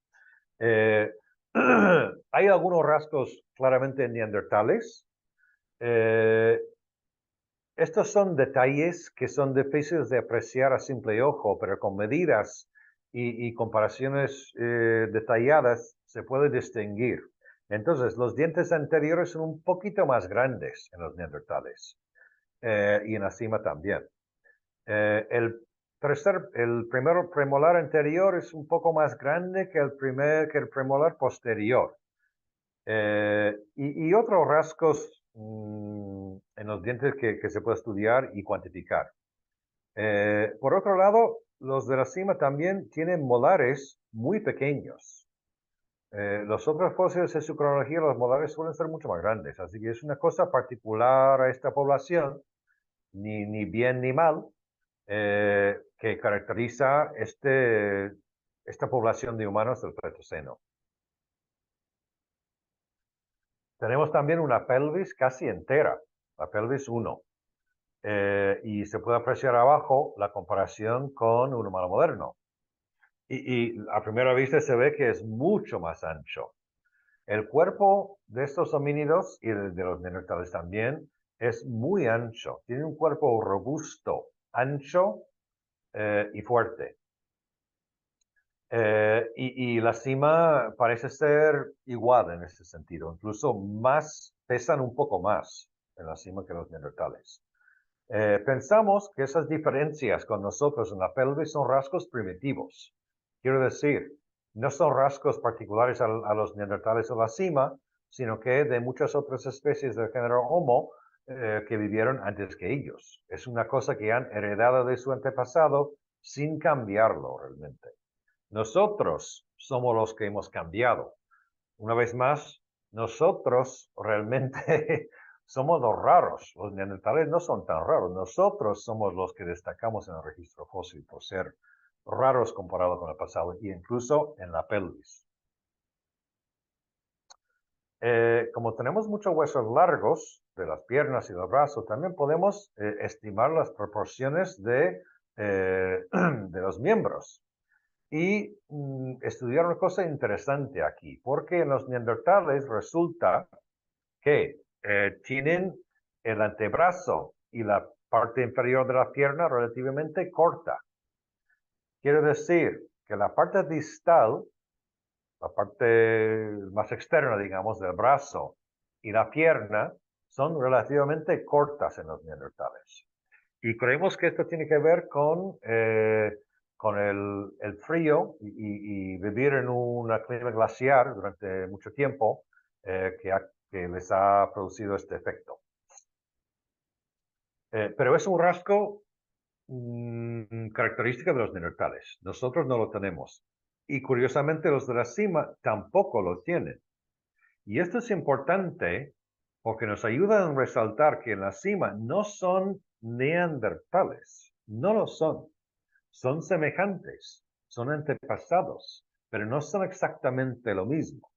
Hay algunos rasgos claramente neandertales. Estos son detalles que son difíciles de apreciar a simple ojo, pero con medidas y comparaciones detalladas se puede distinguir. Entonces, los dientes anteriores son un poquito más grandes en los neandertales y en la cima también. El primer premolar anterior es un poco más grande que el premolar posterior. Y otros rasgos en los dientes que se puede estudiar y cuantificar. Por otro lado, los de la cima también tienen molares muy pequeños. Los otros fósiles en su cronología, los molares suelen ser mucho más grandes, así que es una cosa particular a esta población, ni bien ni mal, que caracteriza esta población de humanos del Pleistoceno. Tenemos también una pelvis casi entera, la pelvis 1. Y se puede apreciar abajo la comparación con un humano moderno. Y a primera vista se ve que es mucho más ancho. El cuerpo de estos homínidos y de los neandertales también es muy ancho. Tiene un cuerpo robusto, ancho y fuerte. Y la cima parece ser igual en ese sentido. Incluso pesan un poco más en la cima que los neandertales. Pensamos que esas diferencias con nosotros en la pelvis son rasgos primitivos. Quiero decir, no son rasgos particulares a los neandertales o la cima, sino que de muchas otras especies del género Homo que vivieron antes que ellos. Es una cosa que han heredado de su antepasado sin cambiarlo realmente. Nosotros somos los que hemos cambiado. Una vez más, nosotros realmente somos los raros. Los neandertales no son tan raros. Nosotros somos los que destacamos en el registro fósil por ser raros comparado con el pasado, e incluso en la pelvis. Como tenemos muchos huesos largos de las piernas y los brazos, también podemos estimar las proporciones de los miembros. Y estudiar una cosa interesante aquí, porque en los neandertales resulta que tienen el antebrazo y la parte inferior de la pierna relativamente corta. Quiere decir que la parte distal, la parte más externa, digamos, del brazo y la pierna son relativamente cortas en los neandertales. Y creemos que esto tiene que ver con el frío y vivir en una clima glaciar durante mucho tiempo que les ha producido este efecto. Pero es un rasgo característico de los neandertales. Nosotros no lo tenemos. Y curiosamente los de la cima tampoco lo tienen. Y esto es importante porque nos ayuda a resaltar que en la cima no son neandertales, no lo son. Son semejantes, son antepasados, pero no son exactamente lo mismo.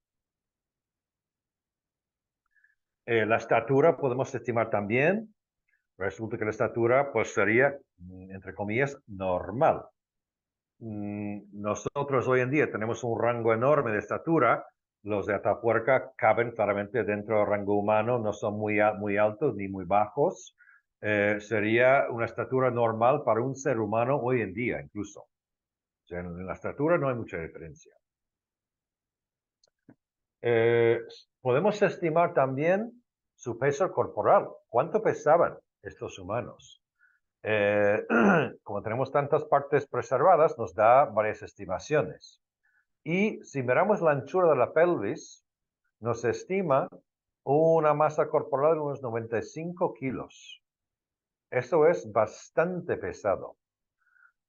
La estatura podemos estimar también. Resulta que la estatura pues sería, entre comillas, normal. Nosotros hoy en día tenemos un rango enorme de estatura. Los de Atapuerca caben claramente dentro del rango humano, no son muy altos ni muy bajos. Sería una estatura normal para un ser humano hoy en día incluso. O sea, en la estatura no hay mucha diferencia. Podemos estimar también su peso corporal. ¿Cuánto pesaban estos humanos? Como tenemos tantas partes preservadas, nos da varias estimaciones. Y si miramos la anchura de la pelvis, nos estima una masa corporal de unos 95 kilos. Eso es bastante pesado.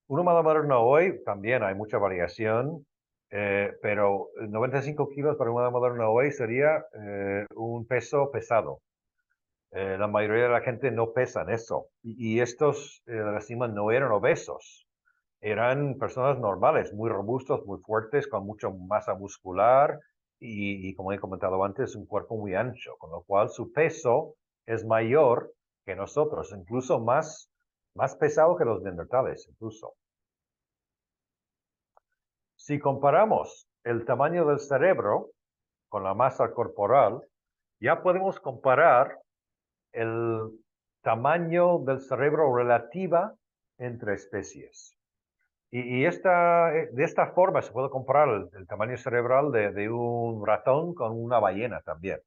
Un humano moderno hoy también hay mucha variación, pero 95 kilos para un humano moderno hoy sería un peso pesado. La mayoría de la gente no pesan eso. Y estos de la cima no eran obesos. Eran personas normales, muy robustos, muy fuertes, con mucha masa muscular y como he comentado antes, un cuerpo muy ancho, con lo cual su peso es mayor que nosotros, incluso más pesado que los neandertales, incluso. Si comparamos el tamaño del cerebro con la masa corporal, ya podemos comparar el tamaño del cerebro relativa entre especies. Y de esta forma se puede comparar el tamaño cerebral de un ratón con una ballena también.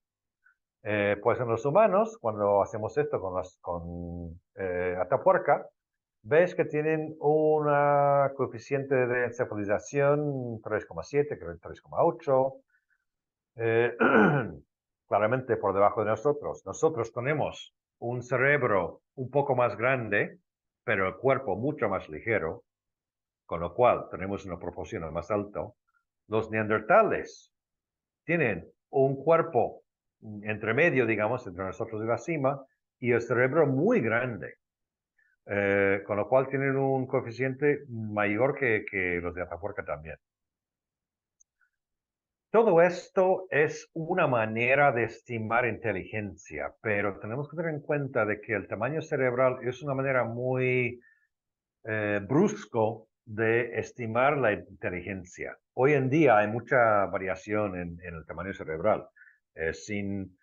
Pues en los humanos, cuando hacemos esto con Atapuerca, ves que tienen una coeficiente de encefalización 3,7, creo 3,8, claramente por debajo de nosotros. Nosotros tenemos un cerebro un poco más grande, pero el cuerpo mucho más ligero, con lo cual tenemos una proporción más alta. Los neandertales tienen un cuerpo entre medio, digamos, entre nosotros y la cima, y el cerebro muy grande, con lo cual tienen un coeficiente mayor que los de Atapuerca también. Todo esto es una manera de estimar inteligencia, pero tenemos que tener en cuenta de que el tamaño cerebral es una manera muy brusco de estimar la inteligencia. Hoy en día hay mucha variación en el tamaño cerebral, sin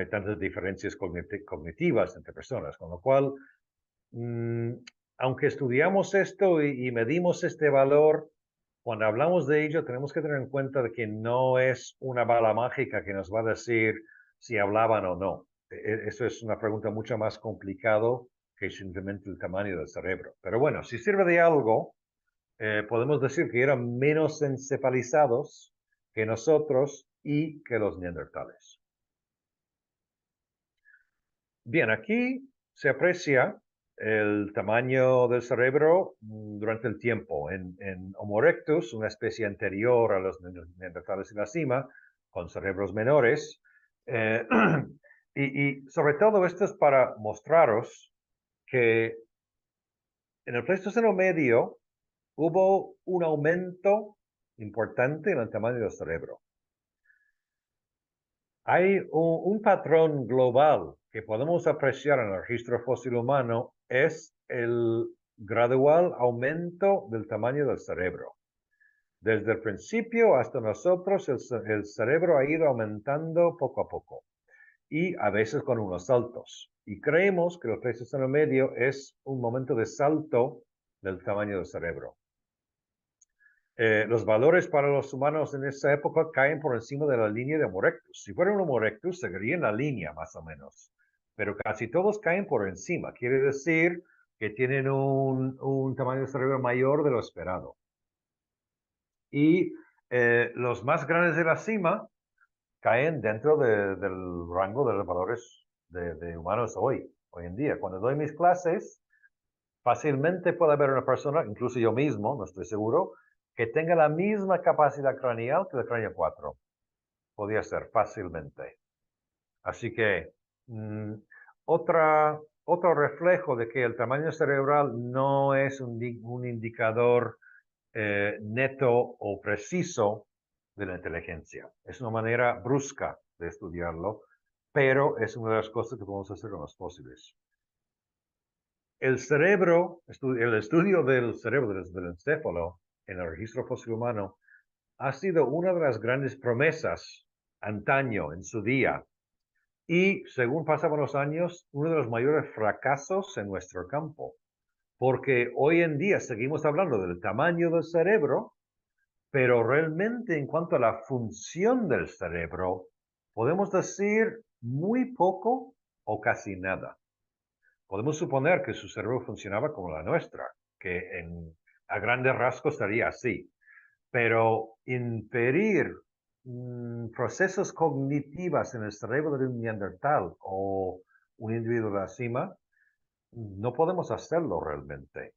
tantas diferencias cognitivas entre personas, con lo cual, aunque estudiamos esto y medimos este valor, cuando hablamos de ello tenemos que tener en cuenta de que no es una bala mágica que nos va a decir si hablaban o no. Eso es una pregunta mucho más complicada que simplemente el tamaño del cerebro. Pero bueno, si sirve de algo, podemos decir que eran menos encefalizados que nosotros y que los neandertales. Bien, aquí se aprecia el tamaño del cerebro durante el tiempo. En Homo erectus, una especie anterior a los neandertales en la cima, con cerebros menores. eh, y sobre todo esto es para mostraros que en el Pleistoceno medio hubo un aumento importante en el tamaño del cerebro. Hay un patrón global que podemos apreciar en el registro fósil humano, es el gradual aumento del tamaño del cerebro. Desde el principio hasta nosotros, el cerebro ha ido aumentando poco a poco y a veces con unos saltos. Y creemos que el Pleistoceno medio es un momento de salto del tamaño del cerebro. Los valores para los humanos en esa época caen por encima de la línea de Homo erectus. Si fuera un Homo erectus, seguiría en la línea más o menos, pero casi todos caen por encima. Quiere decir que tienen un tamaño de cerebro mayor de lo esperado. Y los más grandes de la cima caen dentro del rango de los valores de humanos hoy en día. Cuando doy mis clases, fácilmente puede haber una persona, incluso yo mismo, no estoy seguro, que tenga la misma capacidad craneal que el cráneo 4. Podría ser fácilmente. Así que otro reflejo de que el tamaño cerebral no es un indicador neto o preciso de la inteligencia. Es una manera brusca de estudiarlo, pero es una de las cosas que podemos hacer con los fósiles. El cerebro, el estudio del cerebro, del encéfalo, en el registro fósil humano, ha sido una de las grandes promesas antaño, en su día, y según pasaban los años, uno de los mayores fracasos en nuestro campo, porque hoy en día seguimos hablando del tamaño del cerebro, pero realmente en cuanto a la función del cerebro, podemos decir muy poco o casi nada. Podemos suponer que su cerebro funcionaba como la nuestra, que a grandes rasgos estaría así, pero inferir procesos cognitivos en el cerebro de un neandertal o un individuo de la cima, no podemos hacerlo realmente.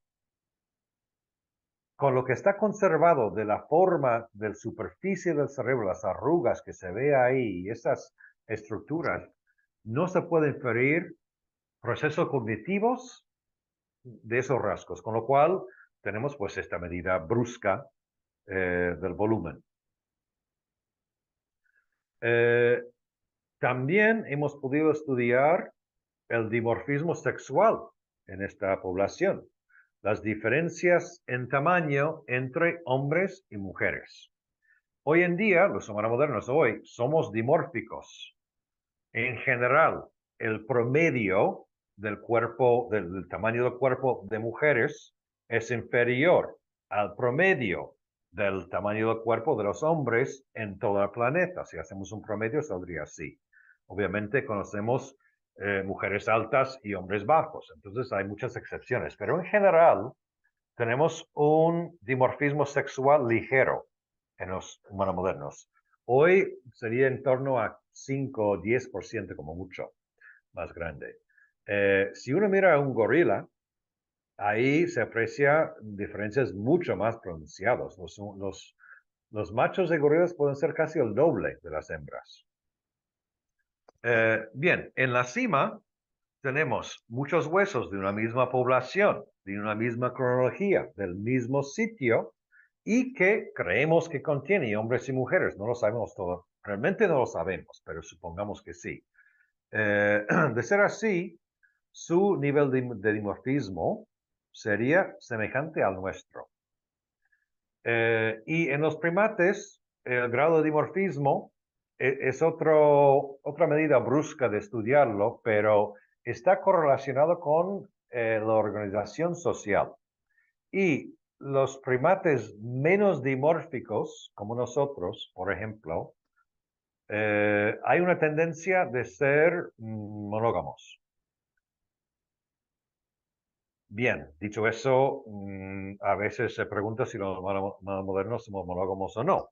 Con lo que está conservado de la forma de la superficie del cerebro, las arrugas que se ve ahí, esas estructuras, no se puede inferir procesos cognitivos de esos rasgos, con lo cual tenemos pues esta medida brusca del volumen. También hemos podido estudiar el dimorfismo sexual en esta población, las diferencias en tamaño entre hombres y mujeres. Hoy en día, los humanos modernos hoy, somos dimórficos. En general, el promedio del cuerpo, del tamaño del cuerpo de mujeres es inferior al promedio del tamaño del cuerpo de los hombres en todo el planeta. Si hacemos un promedio, saldría así. Obviamente conocemos mujeres altas y hombres bajos, entonces hay muchas excepciones, pero en general tenemos un dimorfismo sexual ligero en los humanos modernos. Hoy sería en torno a 5 o 10% como mucho, más grande. Si uno mira a un gorila, ahí se aprecia diferencias mucho más pronunciadas. Los machos de gorilas pueden ser casi el doble de las hembras. Bien, en la cima tenemos muchos huesos de una misma población, de una misma cronología, del mismo sitio, y que creemos que contiene hombres y mujeres. No lo sabemos todo. Realmente no lo sabemos, pero supongamos que sí. De ser así, su nivel de dimorfismo sería semejante al nuestro. Y en los primates, el grado de dimorfismo es otra medida brusca de estudiarlo, pero está correlacionado con la organización social. Y los primates menos dimórficos, como nosotros, por ejemplo, hay una tendencia de ser monógamos. Bien, dicho eso, a veces se pregunta si los modernos somos monógamos o no.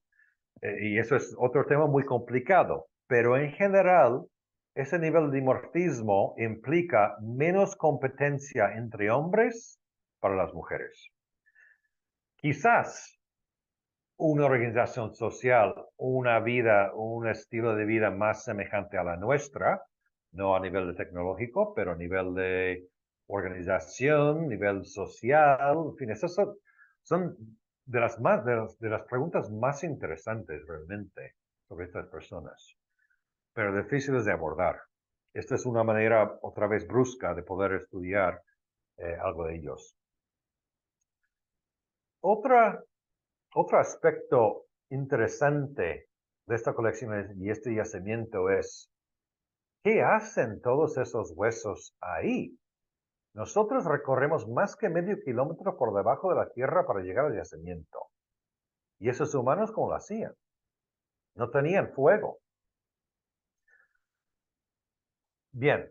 Y eso es otro tema muy complicado. Pero en general, ese nivel de dimorfismo implica menos competencia entre hombres para las mujeres. Quizás una organización social, una vida, un estilo de vida más semejante a la nuestra, no a nivel de tecnológico, pero a nivel de organización, nivel social, en fin, esas son de las preguntas más interesantes realmente sobre estas personas, pero difíciles de abordar. Esta es una manera otra vez brusca de poder estudiar algo de ellos. Otro aspecto interesante de esta colección y este yacimiento es, ¿qué hacen todos esos huesos ahí? Nosotros recorremos más que medio kilómetro por debajo de la tierra para llegar al yacimiento. ¿Y esos humanos cómo lo hacían? No tenían fuego. Bien,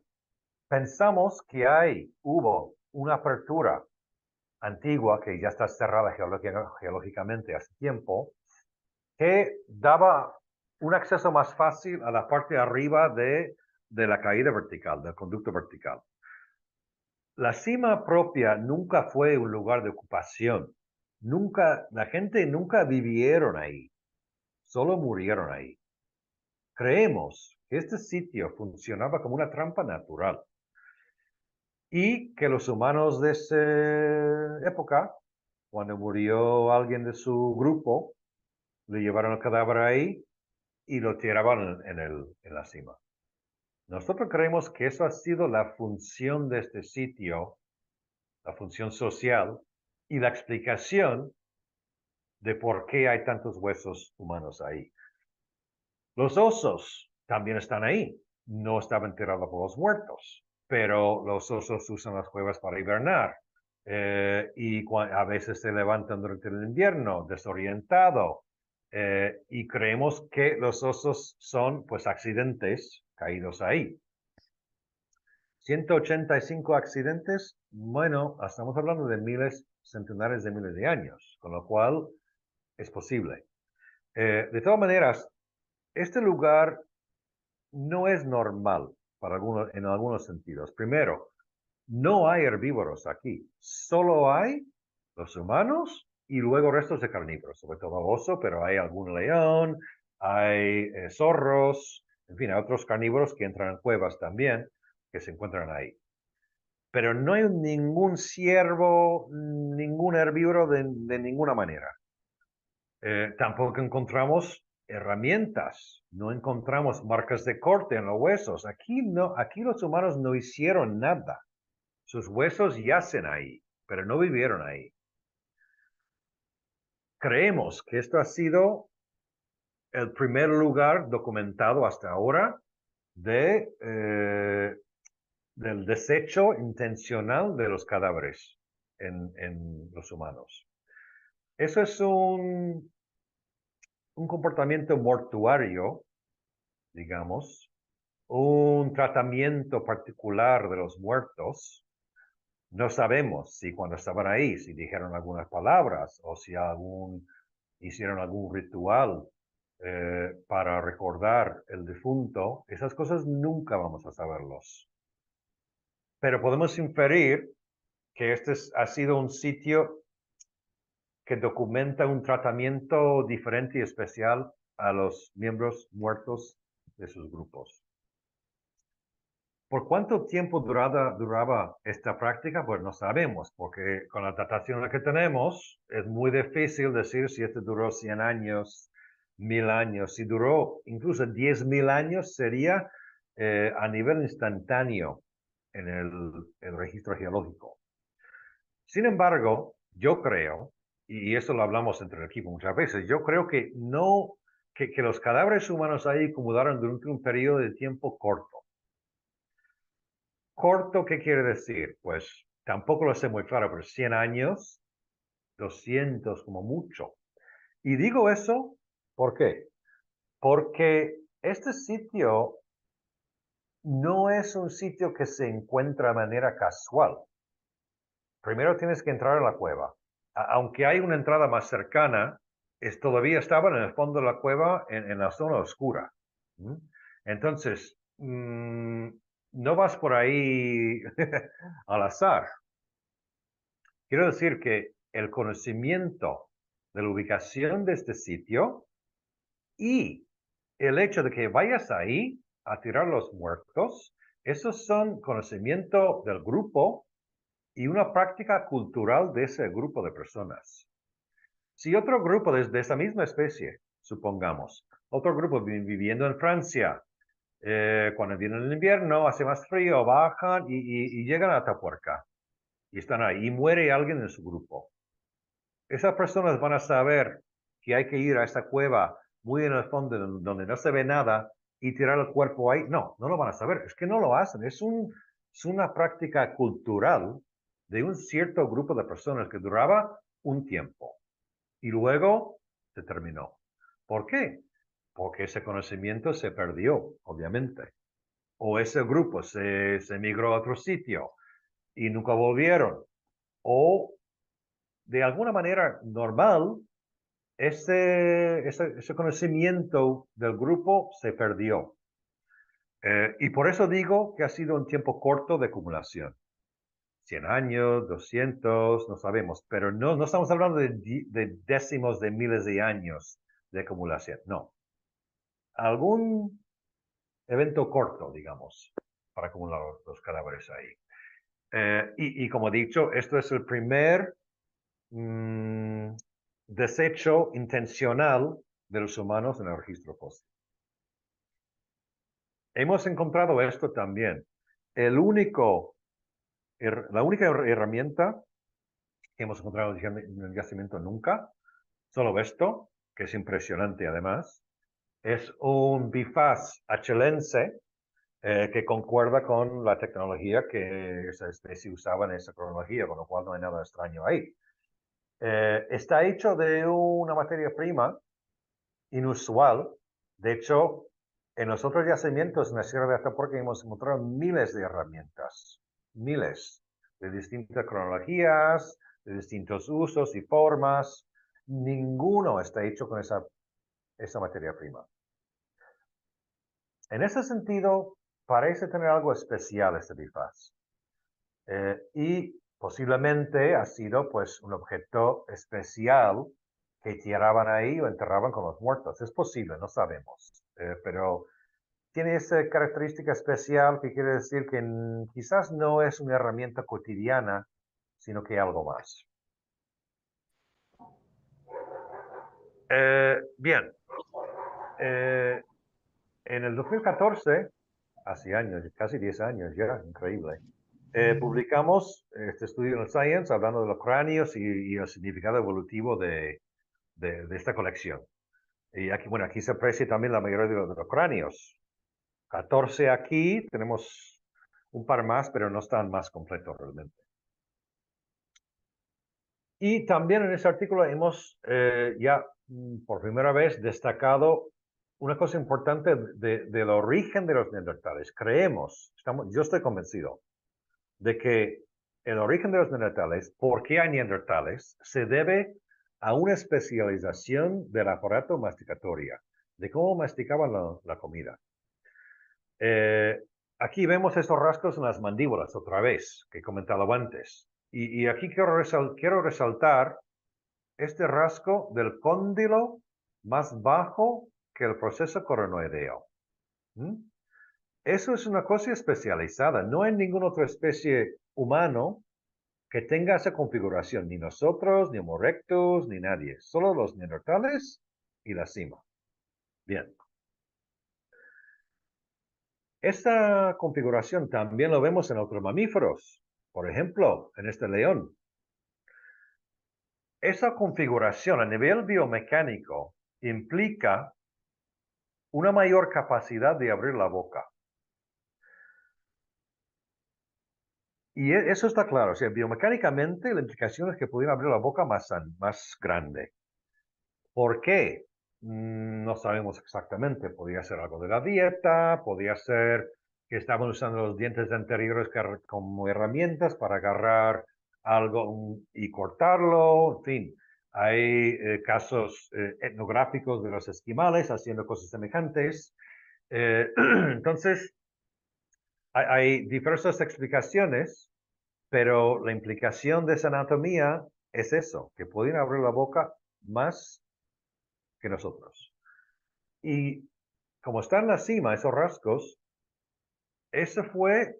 pensamos que hubo una apertura antigua que ya está cerrada geológicamente hace tiempo, que daba un acceso más fácil a la parte de arriba de la caída vertical, del conducto vertical. La cima propia nunca fue un lugar de ocupación. La gente nunca vivieron ahí, solo murieron ahí. Creemos que este sitio funcionaba como una trampa natural y que los humanos de esa época, cuando murió alguien de su grupo, le llevaron el cadáver ahí y lo tiraban en la cima. Nosotros creemos que eso ha sido la función de este sitio, la función social y la explicación de por qué hay tantos huesos humanos ahí. Los osos también están ahí. No estaban tirados por los muertos, pero los osos usan las cuevas para hibernar. Y a veces se levantan durante el invierno desorientado. Y creemos que los osos son pues accidentes caídos ahí. 185 accidentes, bueno, estamos hablando de miles, centenares de miles de años, con lo cual es posible. De todas maneras, este lugar no es normal en algunos sentidos. Primero, no hay herbívoros aquí, solo hay los humanos y luego restos de carnívoros, sobre todo oso, pero hay algún león, hay zorros, en fin, hay otros carnívoros que entran en cuevas también, que se encuentran ahí. Pero no hay ningún ciervo, ningún herbívoro de ninguna manera. Tampoco encontramos herramientas, no encontramos marcas de corte en los huesos. Aquí no, aquí los humanos no hicieron nada. Sus huesos yacen ahí, pero no vivieron ahí. Creemos que esto ha sido el primer lugar documentado hasta ahora del desecho intencional de los cadáveres en los humanos. Eso es un comportamiento mortuario, digamos, un tratamiento particular de los muertos. No sabemos si cuando estaban ahí, si dijeron algunas palabras o si hicieron algún ritual para recordar el difunto. Esas cosas nunca vamos a saberlos. Pero podemos inferir que ha sido un sitio que documenta un tratamiento diferente y especial a los miembros muertos de sus grupos. ¿Por cuánto tiempo duraba esta práctica? Pues no sabemos, porque con la datación que tenemos es muy difícil decir si este duró 100 años, 1000 años. Si duró incluso 10.000 años sería a nivel instantáneo en el registro geológico. Sin embargo, yo creo, y eso lo hablamos entre el equipo muchas veces, yo creo que que los cadáveres humanos ahí acumularon durante un periodo de tiempo corto. Corto, ¿qué quiere decir? Pues tampoco lo sé muy claro, pero 100 años, 200 como mucho. Y digo eso, ¿por qué? Porque este sitio no es un sitio que se encuentra de manera casual. primero tienes que entrar en la cueva. Aunque hay una entrada más cercana, todavía estaban en el fondo de la cueva, en la zona oscura. Entonces, no vas por ahí al azar. Quiero decir que el conocimiento de la ubicación de este sitio y el hecho de que vayas ahí a tirar los muertos, esos son conocimiento del grupo y una práctica cultural de ese grupo de personas. Si otro grupo de esa misma especie, supongamos, otro grupo viviendo en Francia, cuando viene el invierno, hace más frío, bajan y llegan a Atapuerca y están ahí y muere alguien en su grupo. Esas personas van a saber que hay que ir a esa cueva muy en el fondo donde no se ve nada y tirar el cuerpo ahí. No, no lo van a saber. Es que no lo hacen. Es una práctica cultural de un cierto grupo de personas que duraba un tiempo y luego se terminó. ¿Por qué? Porque ese conocimiento se perdió, obviamente. O ese grupo se migró a otro sitio y nunca volvieron. O de alguna manera normal, ese conocimiento del grupo se perdió. Y por eso digo que ha sido un tiempo corto de acumulación. 100 años, 200, no sabemos, pero no estamos hablando de décimos de miles de años de acumulación, no. Algún evento corto, digamos, para acumular los cadáveres ahí. Y como he dicho, esto es el primer desecho intencional de los humanos en el registro fósil. Hemos encontrado esto también. La única herramienta que hemos encontrado en el yacimiento nunca, solo esto, que es impresionante además, es un bifaz achelense que concuerda con la tecnología que esa especie usaba en esa cronología, con lo cual no hay nada extraño ahí. Está hecho de una materia prima inusual. De hecho, en los otros yacimientos en la Sierra de Atapuerca hemos encontrado miles de herramientas, miles de distintas cronologías, de distintos usos y formas. Ninguno está hecho con esa materia prima. En ese sentido, parece tener algo especial este bifaz. Y posiblemente ha sido pues un objeto especial que tiraban ahí o enterraban con los muertos. Es posible, no sabemos. Pero tiene esa característica especial que quiere decir que quizás no es una herramienta cotidiana, sino que algo más. Bien. En el 2014, hace años, casi 10 años ya, increíble, publicamos este estudio en el Science hablando de los cráneos y el significado evolutivo de esta colección. Y aquí, bueno, aquí se aprecia también la mayoría de los cráneos. 14 aquí, tenemos un par más, pero no están más completos realmente. Y también en ese artículo hemos ya por primera vez destacado una cosa importante del origen de los neandertales. Yo estoy convencido de que el origen de los neandertales, por qué hay neandertales, se debe a una especialización del aparato masticatorio, de cómo masticaban la comida. Aquí vemos esos rasgos en las mandíbulas, otra vez, que he comentado antes. Y aquí quiero resaltar este rasgo del cóndilo más bajo que el proceso coronoideo. Eso es una cosa especializada. No hay ninguna otra especie humano que tenga esa configuración. Ni nosotros, ni Homo erectus, ni nadie. Solo los neandertales y la cima. Bien. Esta configuración también lo vemos en otros mamíferos. Por ejemplo, en este león. Esa configuración a nivel biomecánico implica una mayor capacidad de abrir la boca. Y eso está claro. O sea, biomecánicamente la implicación es que pudieran abrir la boca más grande. ¿Por qué? No sabemos exactamente. Podría ser algo de la dieta, podría ser que estaban usando los dientes anteriores como herramientas para agarrar algo y cortarlo, en fin. Hay casos etnográficos de los esquimales haciendo cosas semejantes. Entonces, hay diversas explicaciones, pero la implicación de esa anatomía es eso, que pueden abrir la boca más que nosotros. Y como está en la cima, esos rasgos, eso fue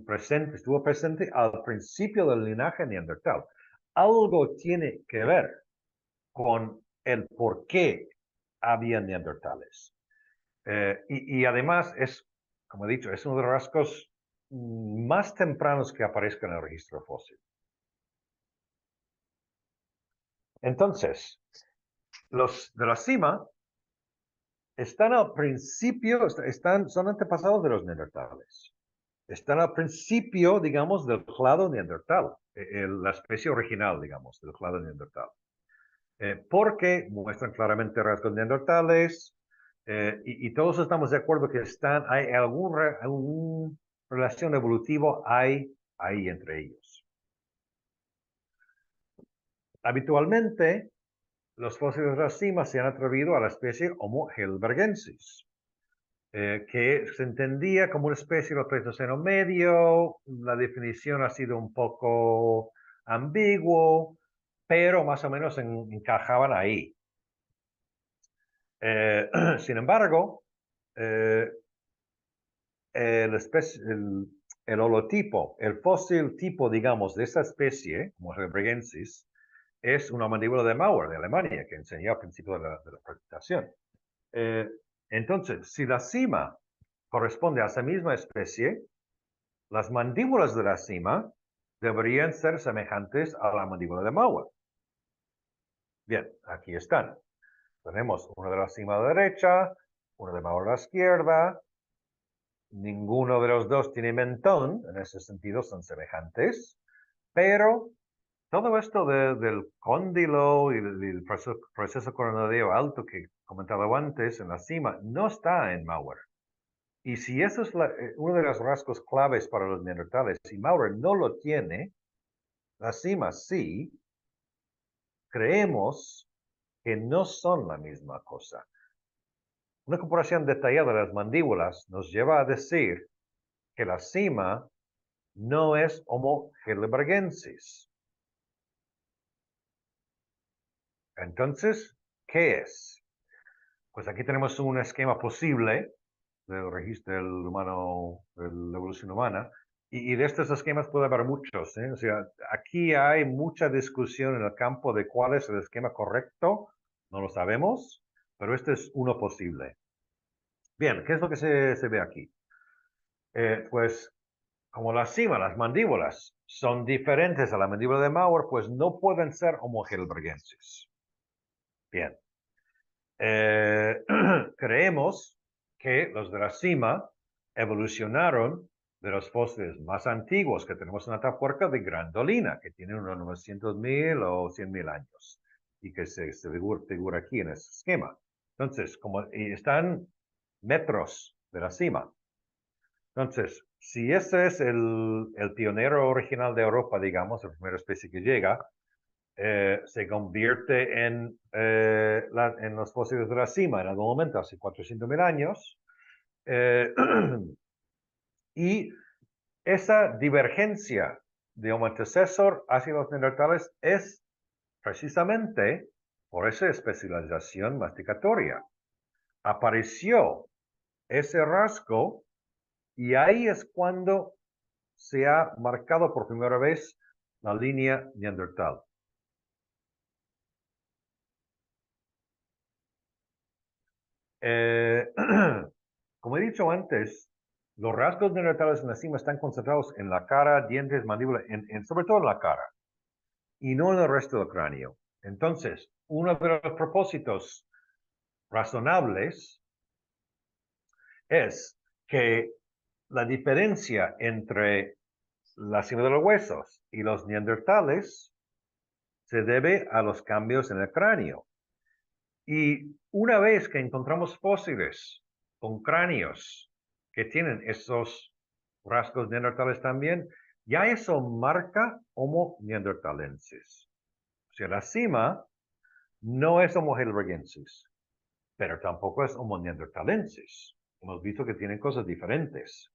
presente, estuvo presente al principio del linaje neandertal. Algo tiene que ver con el por qué había neandertales. Y además es, como he dicho, es uno de los rasgos más tempranos que aparezcan en el registro fósil. Entonces, los de la cima están al principio, son antepasados de los neandertales. Están al principio, digamos, del clado neandertal, la especie original, digamos, del clado neandertal. Porque muestran claramente rasgos neandertales y todos estamos de acuerdo que hay alguna relación evolutiva hay ahí entre ellos. Habitualmente, los fósiles de la cima se han atribuido a la especie Homo heidelbergensis, que se entendía como una especie del Pleistoceno medio. La definición ha sido un poco ambiguo, pero más o menos encajaban ahí. Sin embargo, el holotipo, el fósil tipo, digamos, de esa especie, como heidelbergensis, es una mandíbula de Maurer, de Alemania, que enseñé al principio de la presentación. Entonces, si la cima corresponde a esa misma especie, las mandíbulas de la cima deberían ser semejantes a la mandíbula de Maurer. Bien, aquí están. Tenemos una de la cima a la derecha, una de Maurer a la izquierda. Ninguno de los dos tiene mentón, en ese sentido son semejantes, pero todo esto del cóndilo y del proceso coronario alto que comentaba antes en la cima no está en Maurer. Y si eso es uno de los rasgos claves para los neandertales, si Maurer no lo tiene, la cima sí, creemos que no son la misma cosa. Una comparación detallada de las mandíbulas nos lleva a decir que la cima no es Homo heidelbergensis. Entonces, ¿qué es? Pues aquí tenemos un esquema posible del registro del humano, de la evolución humana, y de estos esquemas puede haber muchos. O sea, aquí hay mucha discusión en el campo de cuál es el esquema correcto, no lo sabemos, pero este es uno posible. Bien, ¿qué es lo que se ve aquí? Pues como la cima, las mandíbulas, son diferentes a la mandíbula de Maurer, pues no pueden ser Homo heidelbergensis. Bien. Creemos que los de la cima evolucionaron de los fósiles más antiguos que tenemos en Atapuerca de Grandolina, que tienen unos 900.000 o 100.000 años, y que se figura aquí en este esquema. Entonces, y están metros de la cima. Entonces, si ese es el pionero original de Europa, digamos, la primera especie que llega, se convierte en los fósiles de la cima en algún momento, hace 400.000 años, y esa divergencia de Homo antecesor hacia los neandertales es precisamente por esa especialización masticatoria. Apareció ese rasgo y ahí es cuando se ha marcado por primera vez la línea neandertal. Como he dicho antes, los rasgos neandertales en la cima están concentrados en la cara, dientes, mandíbula, sobre todo en la cara, y no en el resto del cráneo. Entonces, uno de los propósitos razonables es que la diferencia entre la cima de los huesos y los neandertales se debe a los cambios en el cráneo. Y una vez que encontramos fósiles con cráneos que tienen esos rasgos neandertales también, ya eso marca Homo neanderthalensis. O sea, la cima no es Homo heidelbergensis, pero tampoco es Homo neanderthalensis. Hemos visto que tienen cosas diferentes.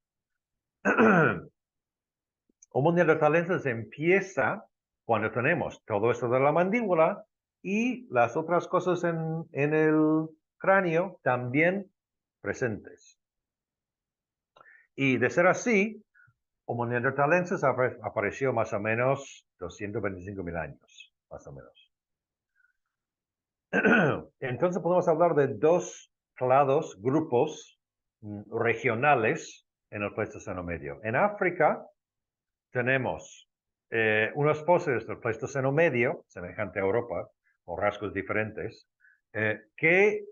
Homo neanderthalensis empieza cuando tenemos todo esto de la mandíbula y las otras cosas en el cráneo también presentes. Y de ser así, Homo neanderthalensis apareció más o menos 225.000 años, más o menos. Entonces podemos hablar de dos clados, grupos regionales en el Pleistoceno medio. En África tenemos unos fósiles del Pleistoceno medio, semejante a Europa, o rasgos diferentes, que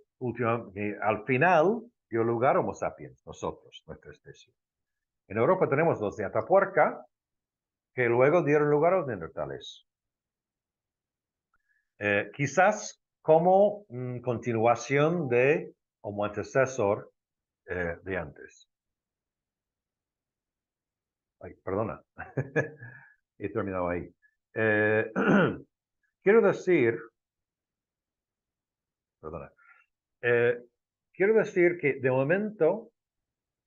al final dio lugar a Homo sapiens, nosotros, nuestra especie. En Europa tenemos los de Atapuerca, que luego dieron lugar a los neandertales. Quizás como continuación de Homo antecesor de antes. Ay, perdona, he terminado ahí. Quiero decir, perdona, quiero decir que de momento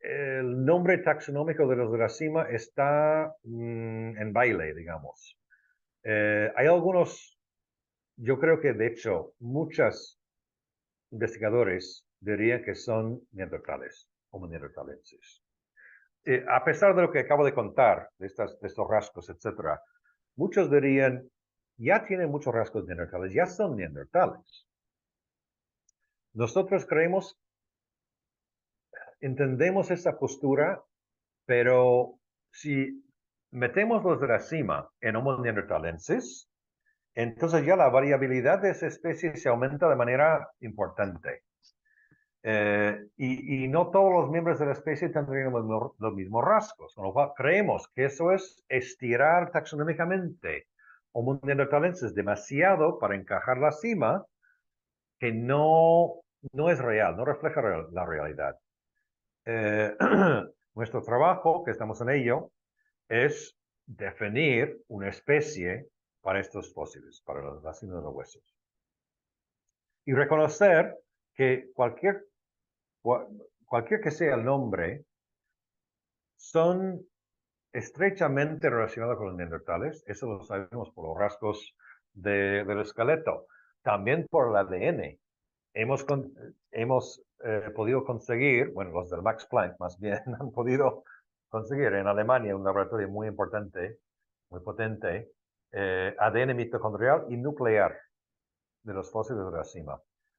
el nombre taxonómico de los de la cima está en baile, digamos. Hay algunos, yo creo que de hecho muchos investigadores dirían que son neandertales, Homo neanderthalensis. A pesar de lo que acabo de contar, de estos rasgos, etc., muchos dirían, ya tienen muchos rasgos neandertales, ya son neandertales. Nosotros creemos, entendemos esa postura, pero si metemos los de la cima en Homo neanderthalensis, entonces ya la variabilidad de esa especie se aumenta de manera importante. Y no todos los miembros de la especie tendrían los mismos rasgos, con lo cual creemos que eso es estirar taxonómicamente Homo neanderthalensis demasiado para encajar la cima, que no es real, no refleja la realidad. Nuestro trabajo, que estamos en ello, es definir una especie para estos fósiles, para la cima de los huesos. Y reconocer que cualquier que sea el nombre, son estrechamente relacionados con los neandertales. Eso lo sabemos por los rasgos del esqueleto. También por el ADN. Hemos podido conseguir, bueno, los del Max Planck más bien, han podido conseguir en Alemania un laboratorio muy importante, muy potente, ADN mitocondrial y nuclear de los fósiles de la cima.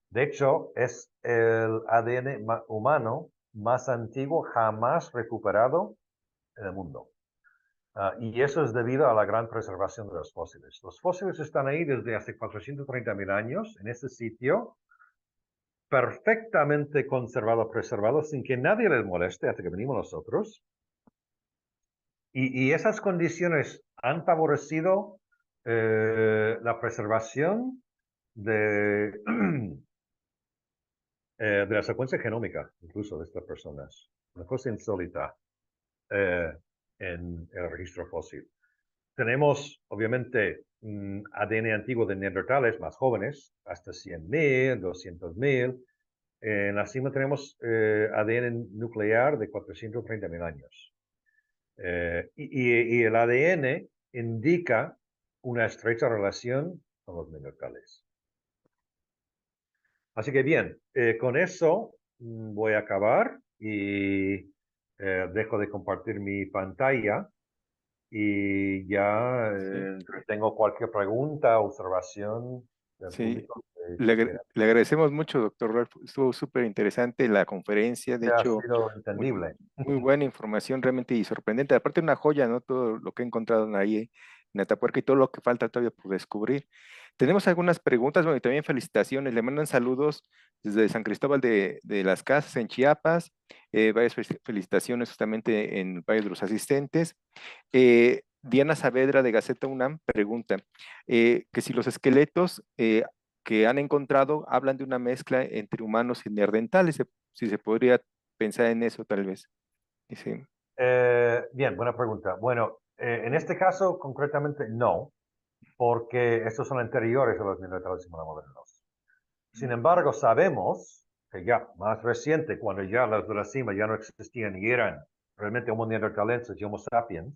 De hecho, es el ADN humano más antiguo jamás recuperado en el mundo. Y eso es debido a la gran preservación de los fósiles. Los fósiles están ahí desde hace 430.000 años, en ese sitio, perfectamente conservados, preservados, sin que nadie les moleste hasta que venimos nosotros. Y esas condiciones han favorecido la preservación de, de la secuencia genómica, incluso de estas personas. Una cosa insólita en el registro fósil. Tenemos, obviamente, ADN antiguo de neandertales más jóvenes, hasta 100.000, 200.000. En la cima tenemos ADN nuclear de 430.000 años. Y el ADN indica una estrecha relación con los neandertales. Así que bien, con eso voy a acabar y dejo de compartir mi pantalla y ya Sí, tengo cualquier pregunta, observación del sí. público Le, que quiera. le agradecemos mucho, doctor Ralph. Estuvo súper interesante la conferencia. De Ha hecho, sido muy, entendible. muy buena información realmente y sorprendente. Aparte, una joya, ¿no? Todo lo que he encontrado ahí en Atapuerca y todo lo que falta todavía por descubrir. Tenemos algunas preguntas, bueno, y también felicitaciones. Le mandan saludos desde San Cristóbal de las Casas, en Chiapas. Varias felicitaciones justamente en el Valle de los Asistentes. Diana Saavedra de Gaceta UNAM pregunta que si los esqueletos que han encontrado hablan de una mezcla entre humanos y neandertales, si se podría pensar en eso tal vez. Dice, Bien, buena pregunta. Bueno, En este caso, concretamente, no, porque estos son anteriores a los neandertales modernos. Sin embargo, sabemos que ya más reciente, cuando ya las de la cima ya no existían y eran realmente Homo neanderthalensis y Homo sapiens,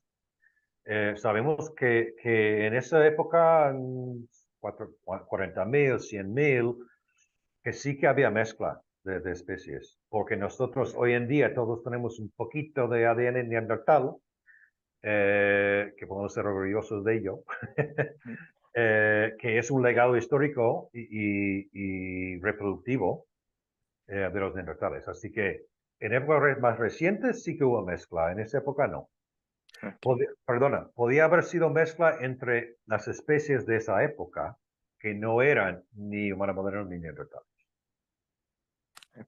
sabemos que en esa época, 40.000, 100.000, que sí que había mezcla de especies, porque nosotros hoy en día todos tenemos un poquito de ADN neandertal, que podemos ser orgullosos de ello, que es un legado histórico y reproductivo de los neandertales. Así que en épocas más recientes sí que hubo mezcla, en esa época no. Ok. Perdona, podía haber sido mezcla entre las especies de esa época que no eran ni humanos modernos ni neandertales.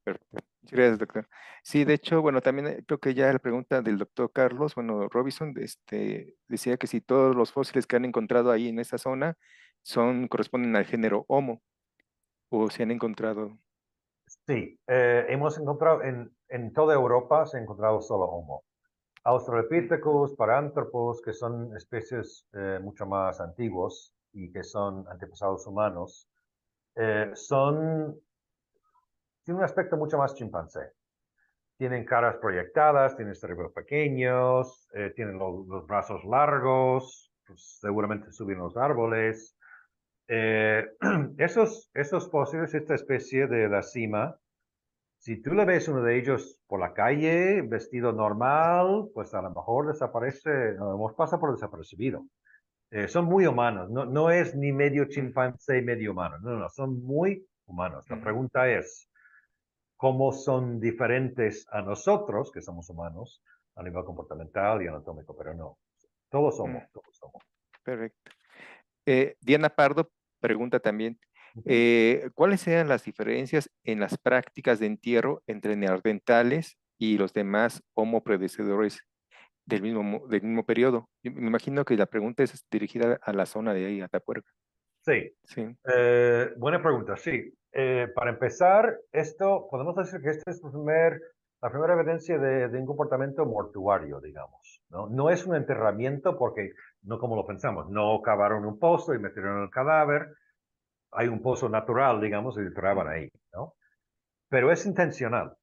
Perfecto. Muchas gracias, doctor. Sí, de hecho, bueno, también creo que ya la pregunta del doctor Carlos, bueno, Robinson, decía que si todos los fósiles que han encontrado ahí en esa zona corresponden al género Homo, o se han encontrado. Sí, hemos encontrado en toda Europa se ha encontrado solo Homo. Mm, Australopithecus, Paranthropus, que son especies mucho más antiguos y que son antepasados humanos, son, tienen un aspecto mucho más chimpancé. Tienen caras proyectadas, tienen cerebros pequeños, tienen los brazos largos, pues, seguramente suben los árboles. Eh, esos fósiles, esta especie de la cima, si tú le ves uno de ellos por la calle, vestido normal, pues a lo mejor desaparece, a lo mejor pasa por desapercibido. Son muy humanos, no, no es ni medio mm, chimpancé, medio humano, no, no, son muy humanos. La mm, pregunta es, ¿cómo son diferentes a nosotros, que somos humanos, a nivel comportamental y anatómico? Pero no, todos mm, somos, todos somos. perfecto. Diana Pardo pregunta también, Ujú. ¿cuáles sean las diferencias en las prácticas de entierro entre neandertales y los demás Homo predecesores del mismo periodo? Yo me imagino que la pregunta es dirigida a la zona de ahí, Atapuerca. Sí, Sí. buena pregunta, sí. Para empezar, esto, podemos decir que esta es la primera evidencia de un comportamiento mortuario, digamos, ¿no? No es un enterramiento porque, no como lo pensamos, no cavaron un pozo y metieron el cadáver, hay un pozo natural, digamos, y lo enterraban Mm, ahí, ¿no? Pero es intencional,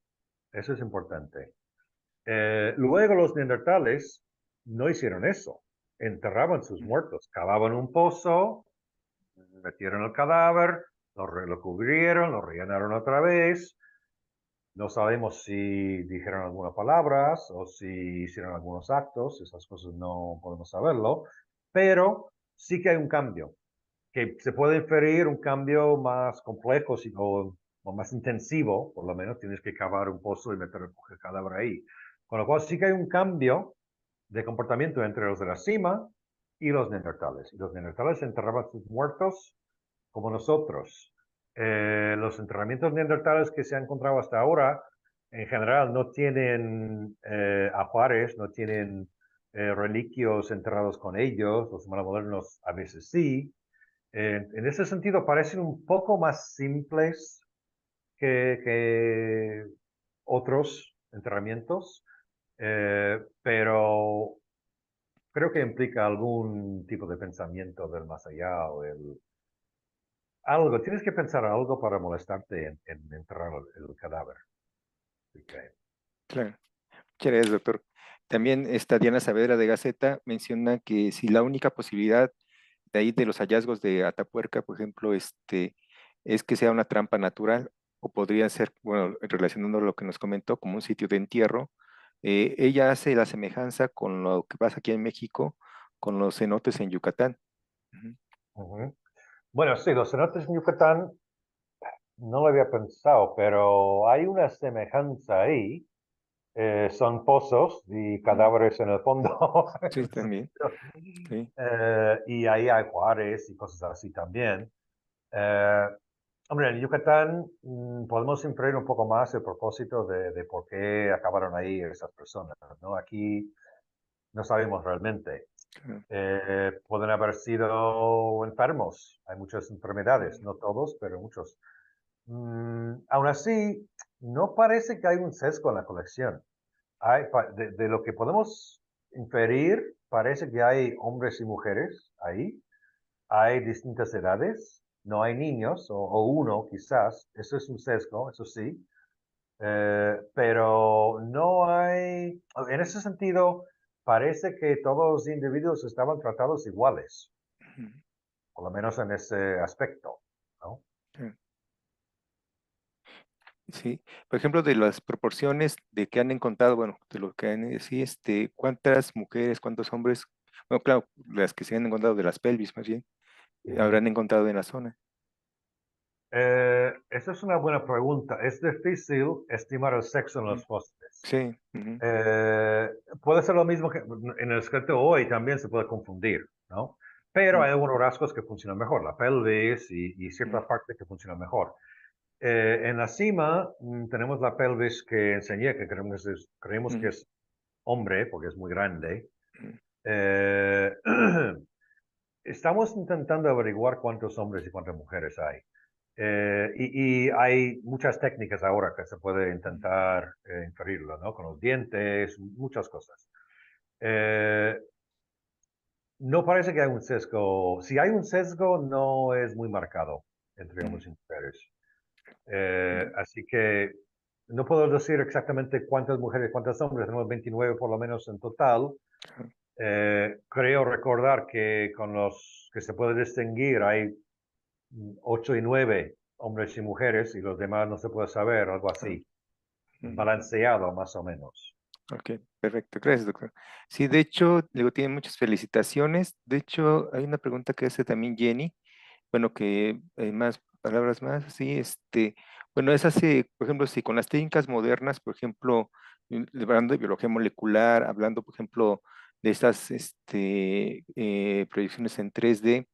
eso es importante. Luego los neandertales no hicieron eso, enterraban sus mm, muertos, cavaban un pozo, metieron el cadáver, lo cubrieron, lo rellenaron otra vez. No sabemos si dijeron algunas palabras o si hicieron algunos actos, esas cosas no podemos saberlo, pero sí que hay un cambio, que se puede inferir un cambio más complejo o más intensivo, por lo menos tienes que cavar un pozo y meter el cadáver ahí. Con lo cual sí que hay un cambio de comportamiento entre los de la cima y los neandertales. Y los neandertales enterraban sus muertos como nosotros. Los enterramientos neandertales que se han encontrado hasta ahora, en general, no tienen ajuares, no tienen reliquios enterrados con ellos. Los humanos modernos a veces sí. En ese sentido, parecen un poco más simples que otros enterramientos, pero creo que implica algún tipo de pensamiento del más allá o algo. Tienes que pensar algo para molestarte en enterrar el cadáver. Okay. claro. Muchas gracias, doctor. También esta Diana Saavedra de Gaceta menciona que si la única posibilidad de ahí de los hallazgos de Atapuerca, por ejemplo, es que sea una trampa natural, o podría ser, bueno, relacionando lo que nos comentó, como un sitio de entierro. Ella hace la semejanza con lo que pasa aquí en México, con los cenotes en Yucatán. Ujú. Ujú. Bueno, sí, los cenotes en Yucatán no lo había pensado, pero hay una semejanza ahí. Son pozos y Mm, cadáveres en el fondo. sí, también. Sí. Y ahí hay juárez y cosas así también. Eh, Hombre, en Yucatán podemos inferir un poco más el propósito de por qué acabaron ahí esas personas, ¿no? Aquí no sabemos realmente. Claro. Pueden haber sido enfermos. Hay muchas enfermedades, Mm, no todos, pero muchos. Aún así, no parece que hay un sesgo en la colección. De lo que podemos inferir, parece que hay hombres y mujeres ahí, hay distintas edades, no hay niños o uno quizás, eso es un sesgo, eso sí, pero no hay, en ese sentido, parece que todos los individuos estaban tratados iguales, Ujú, por lo menos en ese aspecto, ¿no? sí. Sí, por ejemplo, de las proporciones de que han encontrado, bueno, de lo que han, sí, cuántas mujeres, cuántos hombres, bueno, claro, las que se han encontrado de las pelvis, más bien, Ujú. habrán encontrado en la zona. Esa es una buena pregunta. Es difícil estimar el sexo en Ujú, los fósiles. sí, ujú, Eh, Puede ser lo mismo que en el esqueleto hoy también se puede confundir, ¿no? Pero ujú, hay algunos rasgos que funcionan mejor, la pelvis y ujú, cierta parte que funciona mejor. En la cima tenemos la pelvis que enseñé, que creemos que ujú, es hombre, porque es muy grande. ujú, Eh, Estamos intentando averiguar cuántos hombres y cuántas mujeres hay. Y hay muchas técnicas ahora que se puede ujú, intentar inferirlo, ¿no? Con los dientes, muchas cosas. Eh, no parece que hay un sesgo. Si hay un sesgo, no es muy marcado entre ujú, hombres y mujeres. ujú, Así que no puedo decir exactamente cuántas mujeres, cuántos hombres, tenemos 29 por lo menos en total. ajá, Creo recordar que con los que se puede distinguir hay 8 y 9 hombres y mujeres y los demás no se puede saber, algo ajá, así, ujú. balanceado más o menos. Ok, perfecto. Gracias, doctor. Sí, de hecho, digo, tiene muchas felicitaciones. De hecho, hay una pregunta que hace también Jenny. Bueno, que más palabras más, sí, bueno, es así, por ejemplo, si con las técnicas modernas, por ejemplo, hablando de biología molecular, hablando, por ejemplo, de estas, proyecciones en 3D,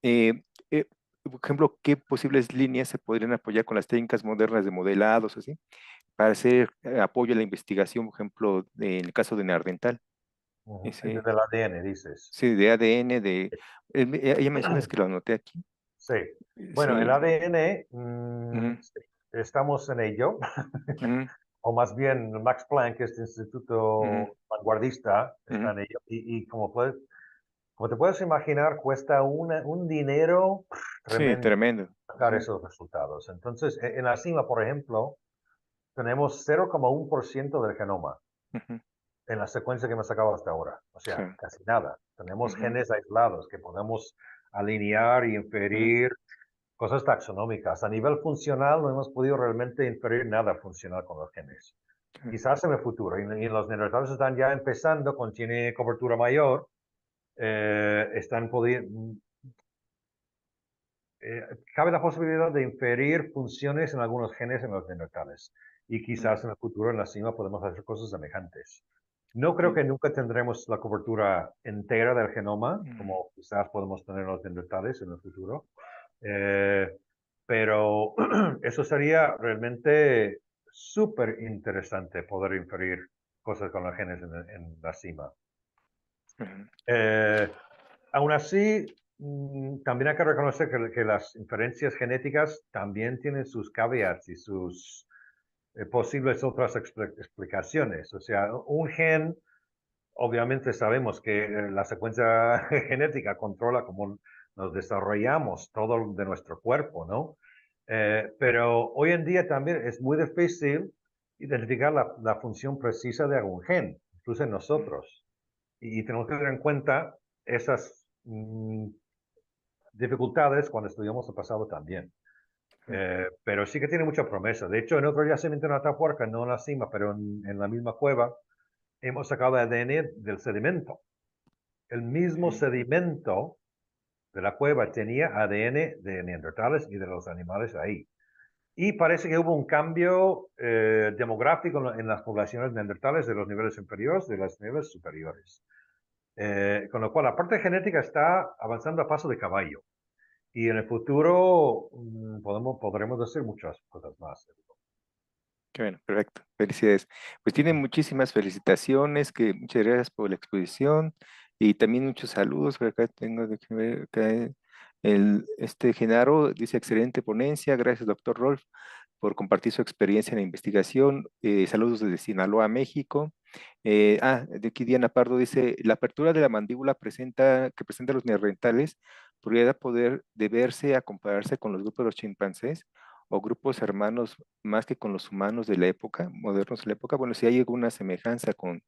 eh, eh, por ejemplo, ¿qué posibles líneas se podrían apoyar con las técnicas modernas de modelados, así, para hacer apoyo a la investigación, por ejemplo, en el caso de Neandertal? Ujú. Ese, Del ADN, dices. sí, de ADN, ella mencionas que lo anoté aquí. Sí. Bueno, el Sí. ADN, Ujú, sí, estamos en ello, ujú, o más bien Max Planck, este ujú, instituto vanguardista, está ujú. en ello. Y como te puedes imaginar, cuesta un dinero Sí, tremendo tremendo. sacar Ujú, esos resultados. Entonces, en la cima, por ejemplo, tenemos 0,1% del genoma ujú, en la secuencia que hemos sacado hasta ahora. O sí, sea, casi nada. Tenemos ujú, genes aislados que podemos alinear y ujú, inferir cosas taxonómicas. A nivel funcional no hemos podido realmente inferir nada funcional con los genes. sí, Quizás en el futuro. Y los neandertales están ya empezando, tiene cobertura mayor, están pudiendo, eh, cabe la posibilidad de inferir funciones en algunos genes en los neandertales. Y ujú, quizás en el futuro en la cima podemos hacer cosas semejantes. No creo sí, que nunca tendremos la cobertura entera del genoma, ujú, como quizás podemos tener los neandertales en el futuro, eh, pero eso sería realmente súper interesante poder inferir cosas con los genes en la cima. ujú, Eh, Aún así, también hay que reconocer que las inferencias genéticas también tienen sus caveats y sus posibles otras explicaciones. O sea, un gen, obviamente sabemos que la secuencia genética controla cómo nos desarrollamos todo de nuestro cuerpo, ¿no? Pero hoy en día también es muy difícil identificar la función precisa de algún gen, incluso en nosotros. Y tenemos que tener en cuenta esas dificultades cuando estudiamos el pasado también. ujú, Pero sí que tiene mucha promesa. De hecho, en otro yacimiento en Atapuerca, no en la cima, pero en la misma cueva, hemos sacado ADN del sedimento. El mismo sí, sedimento de la cueva tenía ADN de neandertales y de los animales ahí. Y parece que hubo un cambio demográfico en las poblaciones neandertales de los niveles inferiores, de los niveles superiores. Con lo cual, la parte genética está avanzando a paso de caballo. Y en el futuro podremos decir muchas cosas más. qué bueno, perfecto. Felicidades. Pues tiene muchísimas felicitaciones, que muchas gracias por la exposición y también muchos saludos. Por acá tengo de que ver acá Genaro dice excelente ponencia. Gracias, doctor Rolf, por compartir su experiencia en la investigación. Saludos desde Sinaloa, México. De aquí Diana Pardo dice, la apertura de la mandíbula que presenta los neandertales podría poder deberse a compararse con los grupos de los chimpancés o grupos hermanos más que con los humanos de la época, modernos de la época. Bueno, si hay alguna semejanza con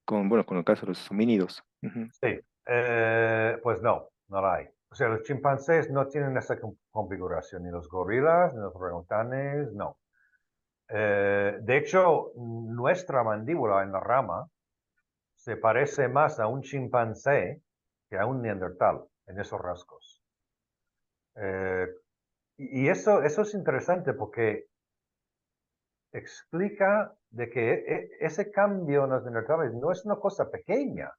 bueno, con el caso de los homínidos. Ujú. Sí, pues no, no la hay. O sea, los chimpancés no tienen esa configuración, ni los gorilas, ni los orangutanes, no. De hecho, nuestra mandíbula en la rama se parece más a un chimpancé que a un neandertal en esos rasgos. Eh, y eso es interesante porque explica de que ese cambio en los neandertales no es una cosa pequeña.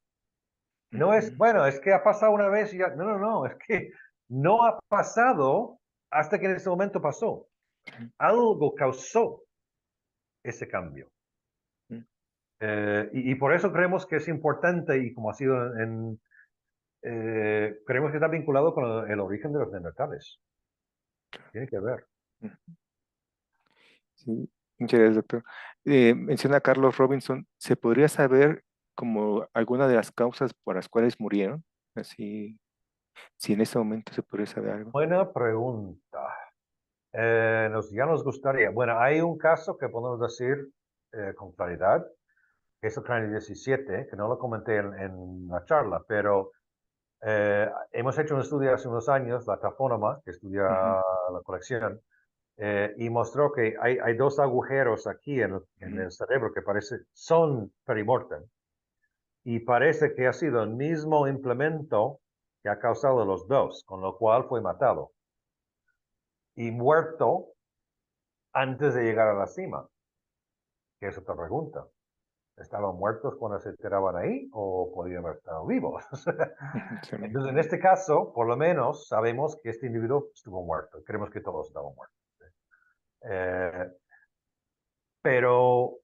No es, Ujú. bueno, es que ha pasado una vez y ya. No, no, no, es que no ha pasado hasta que en ese momento pasó. Algo causó ese cambio. Ujú. Y por eso creemos que es importante y como ha sido creemos que está vinculado con el origen de los neandertales. Tiene que ver. Ujú. Sí, muchas gracias, doctor. Menciona Carlos Robinson, ¿se podría saber como alguna de las causas por las cuales murieron? Así, si en ese momento se podría saber algo. Buena pregunta. Ya nos gustaría. Bueno, hay un caso que podemos decir con claridad, que es el cráneo 17, que no lo comenté en la charla, pero hemos hecho un estudio hace unos años, la Tapónoma, que estudia Ujú, la colección, y mostró que hay dos agujeros aquí en ujú, el cerebro que son perimortem, y parece que ha sido el mismo implemento que ha causado los dos, con lo cual fue matado y muerto antes de llegar a la cima, que es otra pregunta. ¿Estaban muertos cuando se tiraban ahí o podían haber estado vivos? ujú, sí, Entonces, en este caso, por lo menos sabemos que este individuo estuvo muerto. Creemos que todos estaban muertos. Eh, pero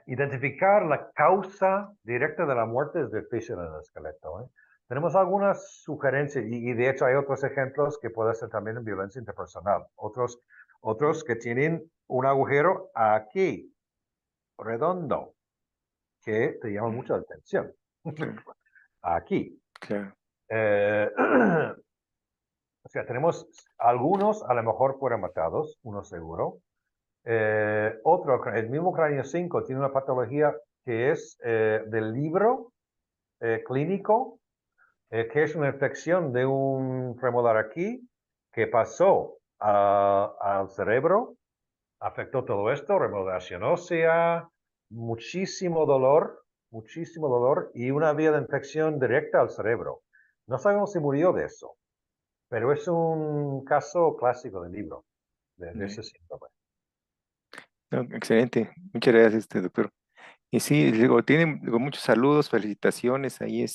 identificar la causa directa de la muerte es difícil en el esqueleto. ¿Eh? Tenemos algunas sugerencias y de hecho hay otros ejemplos que puede ser también en violencia interpersonal. Otros que tienen un agujero aquí, redondo, que te llama mucho la atención. claro, Aquí. claro. Eh, o sea, tenemos algunos, a lo mejor fueron matados, uno seguro. El mismo cráneo 5 tiene una patología que es del libro clínico, que es una infección de un premolar aquí que pasó al cerebro, afectó todo esto, remodelación ósea, muchísimo dolor y una vía de infección directa al cerebro. No sabemos si murió de eso, pero es un caso clásico del libro, de Bien. ese síndrome. No, excelente. Muchas gracias, doctor. Y sí, digo, tienen digo, muchos saludos, felicitaciones ahí,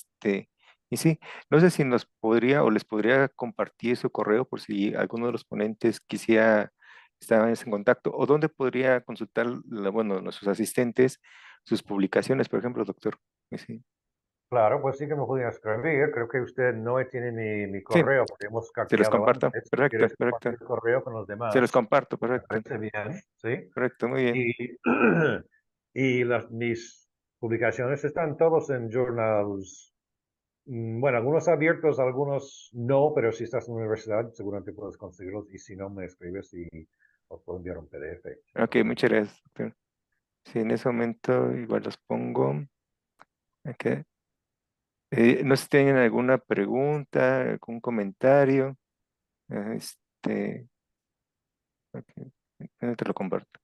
y sí, no sé si nos podría o les podría compartir su correo por si alguno de los ponentes quisiera estar en contacto, o dónde podría consultar, bueno, nuestros asistentes, sus publicaciones, por ejemplo, doctor. Y sí, Claro, pues sí que me podían escribir. Creo que usted no tiene mi sí, correo porque hemos se los carteado comparto. antes. Si Perfecto, quieres perfecto. compartir el correo con los Se los demás, comparto, me perfecto, parece bien, ¿sí? correcto, muy bien. Y, y mis publicaciones están todos en journals. Bueno, algunos abiertos, algunos no, pero si estás en la universidad seguramente puedes conseguirlos y si no me escribes y os puedo enviar un PDF sin Ok, problema. muchas gracias, doctor. Sí, en ese momento igual los pongo. Ok. No sé si tienen alguna pregunta, algún comentario. Este, ok, te lo comparto.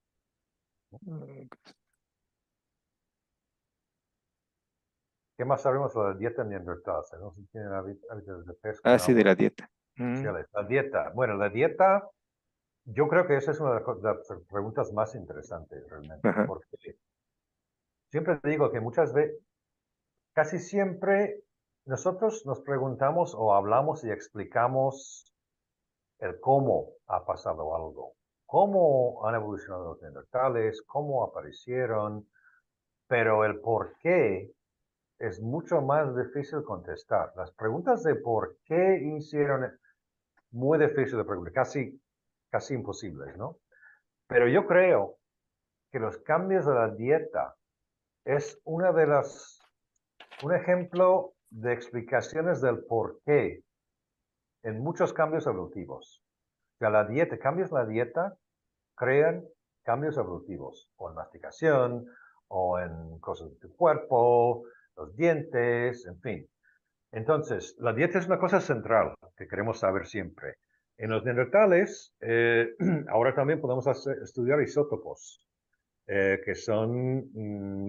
¿Qué más sabemos sobre la dieta neandertal? No sé si tienen hábitos de pesca Ah, en sí, de aguas la dieta. superficiales. La dieta. Bueno, la dieta, yo creo que esa es una de las preguntas más interesantes realmente, Ajá. porque siempre digo que muchas veces, casi siempre nosotros nos preguntamos o hablamos y explicamos el cómo ha pasado algo, cómo han evolucionado los neandertales, cómo aparecieron, pero el por qué es mucho más difícil contestar. Las preguntas de por qué hicieron muy difícil de preguntar, casi imposibles, ¿no? Pero yo creo que los cambios de la dieta es un ejemplo de explicaciones del por qué en muchos cambios evolutivos. O sea, cambios en la dieta crean cambios evolutivos, o en masticación, o en cosas de tu cuerpo, los dientes, en fin. Entonces, la dieta es una cosa central que queremos saber siempre. En los neandertales, ahora también podemos estudiar isótopos, que son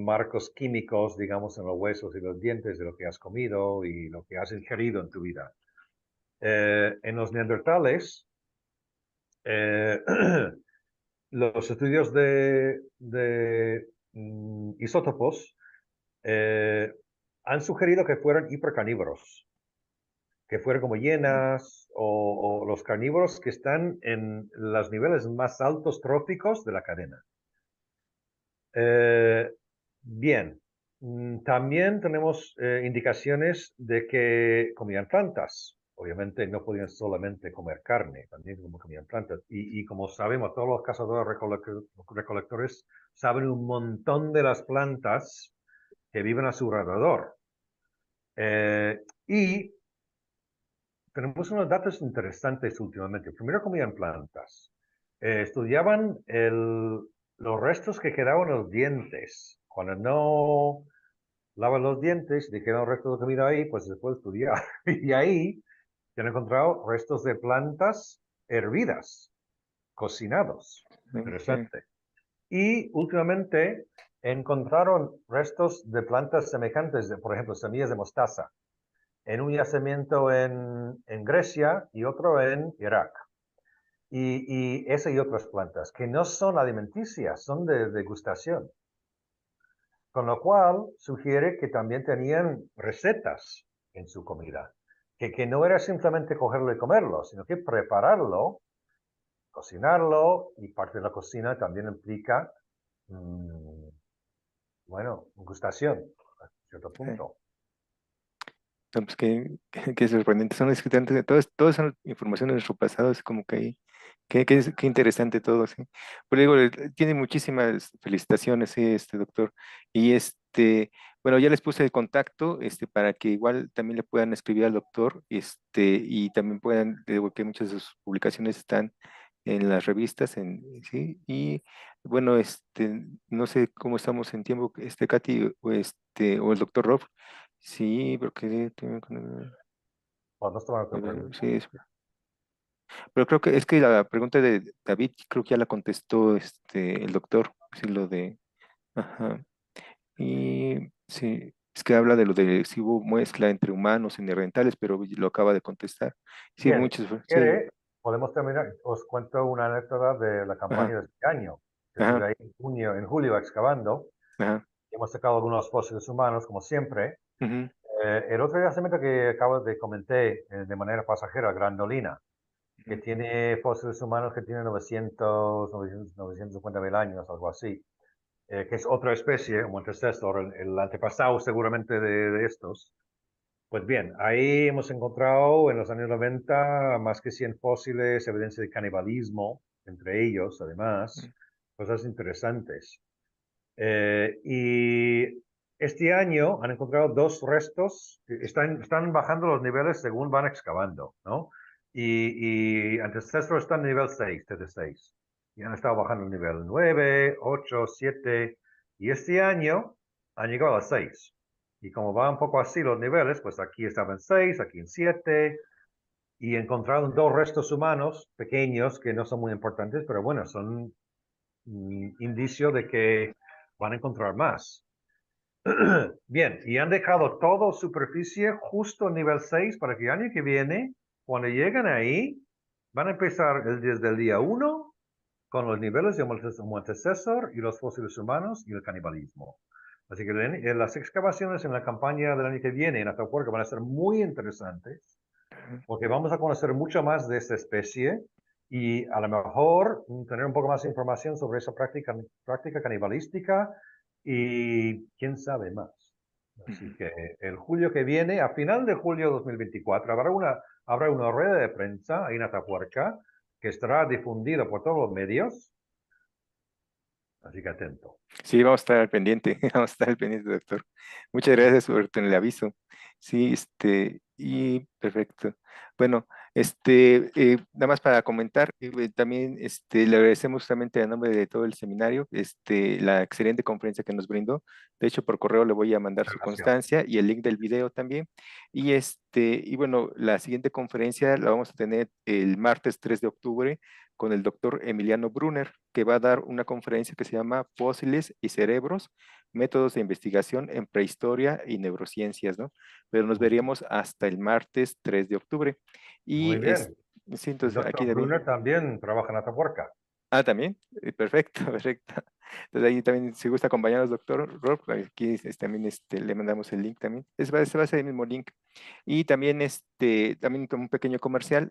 marcos químicos, digamos, en los huesos y los dientes de lo que has comido y lo que has ingerido en tu vida. En los neandertales, eh, los estudios de isótopos han sugerido que fueran hipercarnívoros, que fueran como hienas o los carnívoros que están en los niveles más altos tróficos de la cadena. Bien, también tenemos indicaciones de que comían plantas. Obviamente no podían solamente comer carne, también comían plantas. Y como sabemos, todos los cazadores recolectores saben un montón de las plantas que viven a su alrededor. Y tenemos unos datos interesantes últimamente. Primero comían plantas. Estudiaban los restos que quedaban en los dientes. Cuando no lavan los dientes y quedan restos de comida ahí, pues se puede estudiar. Y ahí se han encontrado restos de plantas hervidas, cocinados. Ok. Interesante. Y últimamente encontraron restos de plantas semejantes, por ejemplo, semillas de mostaza en un yacimiento en Grecia y otro en Irak. Y esa y otras plantas, que no son alimenticias, son de degustación. Con lo cual sugiere que también tenían recetas en su comida, que no era simplemente cogerlo y comerlo, sino que prepararlo, cocinarlo, y parte de la cocina también implica, bueno, gustación, a cierto Sí. punto. No, pues qué sorprendente. Son escritantes, todas son información de nuestro pasado, es como que ahí, qué interesante todo, sí. Pero digo, tiene muchísimas felicitaciones, sí, doctor. Y bueno, ya les puse el contacto, para que igual también le puedan escribir al doctor, y también puedan, digo, que muchas de sus publicaciones están en las revistas, sí, y bueno, no sé cómo estamos en tiempo, Katy, o el doctor Rob. Sí, porque Podemos tomar otra pregunta. sí, pero creo que es que la pregunta de David, creo que ya la contestó el doctor, sí, lo de, ajá, y sí, es que habla de lo de si hubo mezcla entre humanos y neandertales, pero lo acaba de contestar. Sí, Bien, muchos, si sí, quiere, podemos terminar. Os cuento una anécdota de la ajá, campaña de este año. Estuve ajá, ahí en julio excavando. ajá, Hemos sacado algunos fósiles humanos, como siempre. ujú, El otro yacimiento que acabo de comenté de manera pasajera, Grandolina, que ujú, tiene fósiles humanos que tienen 950 mil años, algo así, que es otra especie, un antecesor, el antepasado seguramente de estos. Pues bien, ahí hemos encontrado en los años 90 más que 100 fósiles, evidencia de canibalismo entre ellos, además, cosas interesantes. Y este año han encontrado dos restos, que están bajando los niveles según van excavando, ¿no? Y Antecestro está en nivel 6, TT6. Y han estado bajando el nivel 9, 8, 7. Y este año han llegado a 6. Y como va un poco así los niveles, pues aquí estaban en 6, aquí en 7. Y encontraron dos restos humanos pequeños que no son muy importantes, pero bueno, son indicio de que van a encontrar más. Bien, y han dejado todo superficie justo en nivel 6 para que el año que viene, cuando lleguen ahí, van a empezar desde el día 1 con los niveles de Homo antecesor y los fósiles humanos y el canibalismo. Así que las excavaciones en la campaña del año que viene en Atapuerca van a ser muy interesantes porque vamos a conocer mucho más de esta especie y a lo mejor tener un poco más de información sobre esa práctica canibalística y quién sabe más. Así ujú. que el julio que viene, a final de julio de 2024, habrá una rueda de prensa ahí en Atapuerca que estará difundida por todos los medios Así que atento. Sí, vamos a estar al pendiente, vamos a estar al pendiente, doctor. Muchas gracias por el aviso. Sí, y perfecto. Bueno, nada más para comentar, también, le agradecemos justamente a nombre de todo el seminario, la excelente conferencia que nos brindó. De hecho, por correo le voy a mandar Muchas su gracias. constancia y el link del video también. Y bueno, la siguiente conferencia la vamos a tener el martes 3 de octubre con el doctor Emiliano Brunner, que va a dar una conferencia que se llama Fósiles y Cerebros, Métodos de Investigación en Prehistoria y Neurociencias, ¿no? Pero nos Ujú. veríamos hasta el martes 3 de octubre. Muy Y bien. sí, El entonces aquí doctor también. Brunner también trabaja en Atapuerca. Ah, también. Perfecto, perfecto. Entonces ahí también, si gusta acompañarnos, doctor Rob, aquí también le mandamos el link también. Se va a ser el mismo link. Y también, también como un pequeño comercial,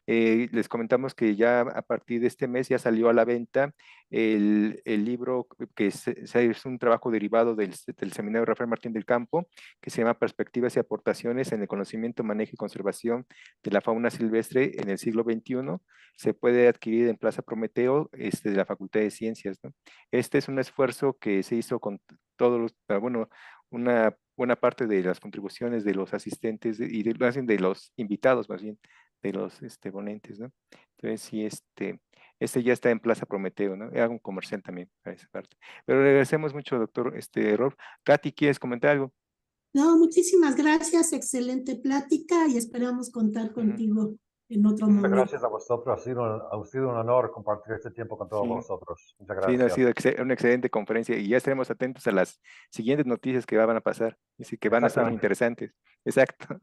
les comentamos que ya a partir de este mes ya salió a la venta el libro que es un trabajo derivado del seminario Rafael Martín del Campo, que se llama Perspectivas y aportaciones en el conocimiento, manejo y conservación de la fauna silvestre en el siglo XXI. Se puede adquirir en Plaza Prometeo, de la Facultad de Ciencias, ¿no? Este es un esfuerzo que se hizo con todos los, bueno, una buena parte de las contribuciones de los asistentes y más bien de los invitados, más bien, de los ponentes, ¿no? Entonces, sí, este ya está en Plaza Prometeo, ¿no? Hago un comercial también para esa parte. Pero le agradecemos mucho, doctor Rob. Katy, ¿quieres comentar algo? No, muchísimas gracias, excelente plática y esperamos contar Ujú, contigo en otro Muchas momento. gracias a vosotros. Ha sido un honor compartir este tiempo con todos sí. vosotros. Muchas Sí, no, ha gracias. sido una excelente conferencia y ya estaremos atentos a las siguientes noticias que van a pasar. Así que van a ser muy Exactamente. interesantes. Exacto.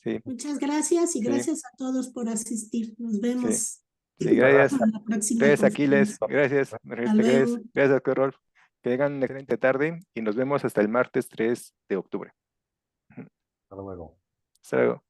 Sí, Muchas gracias y sí, gracias a todos por asistir. Nos sí. vemos Sí, Muchas gracias. en gracias. la próxima Gracias, Aquiles. conferencia. Gracias, Hasta Margarita. Gracias, luego. gracias, doctor Rolf. Que tengan una excelente tarde y nos vemos hasta el martes 3 de octubre. Ujú. Hasta luego. Hasta luego.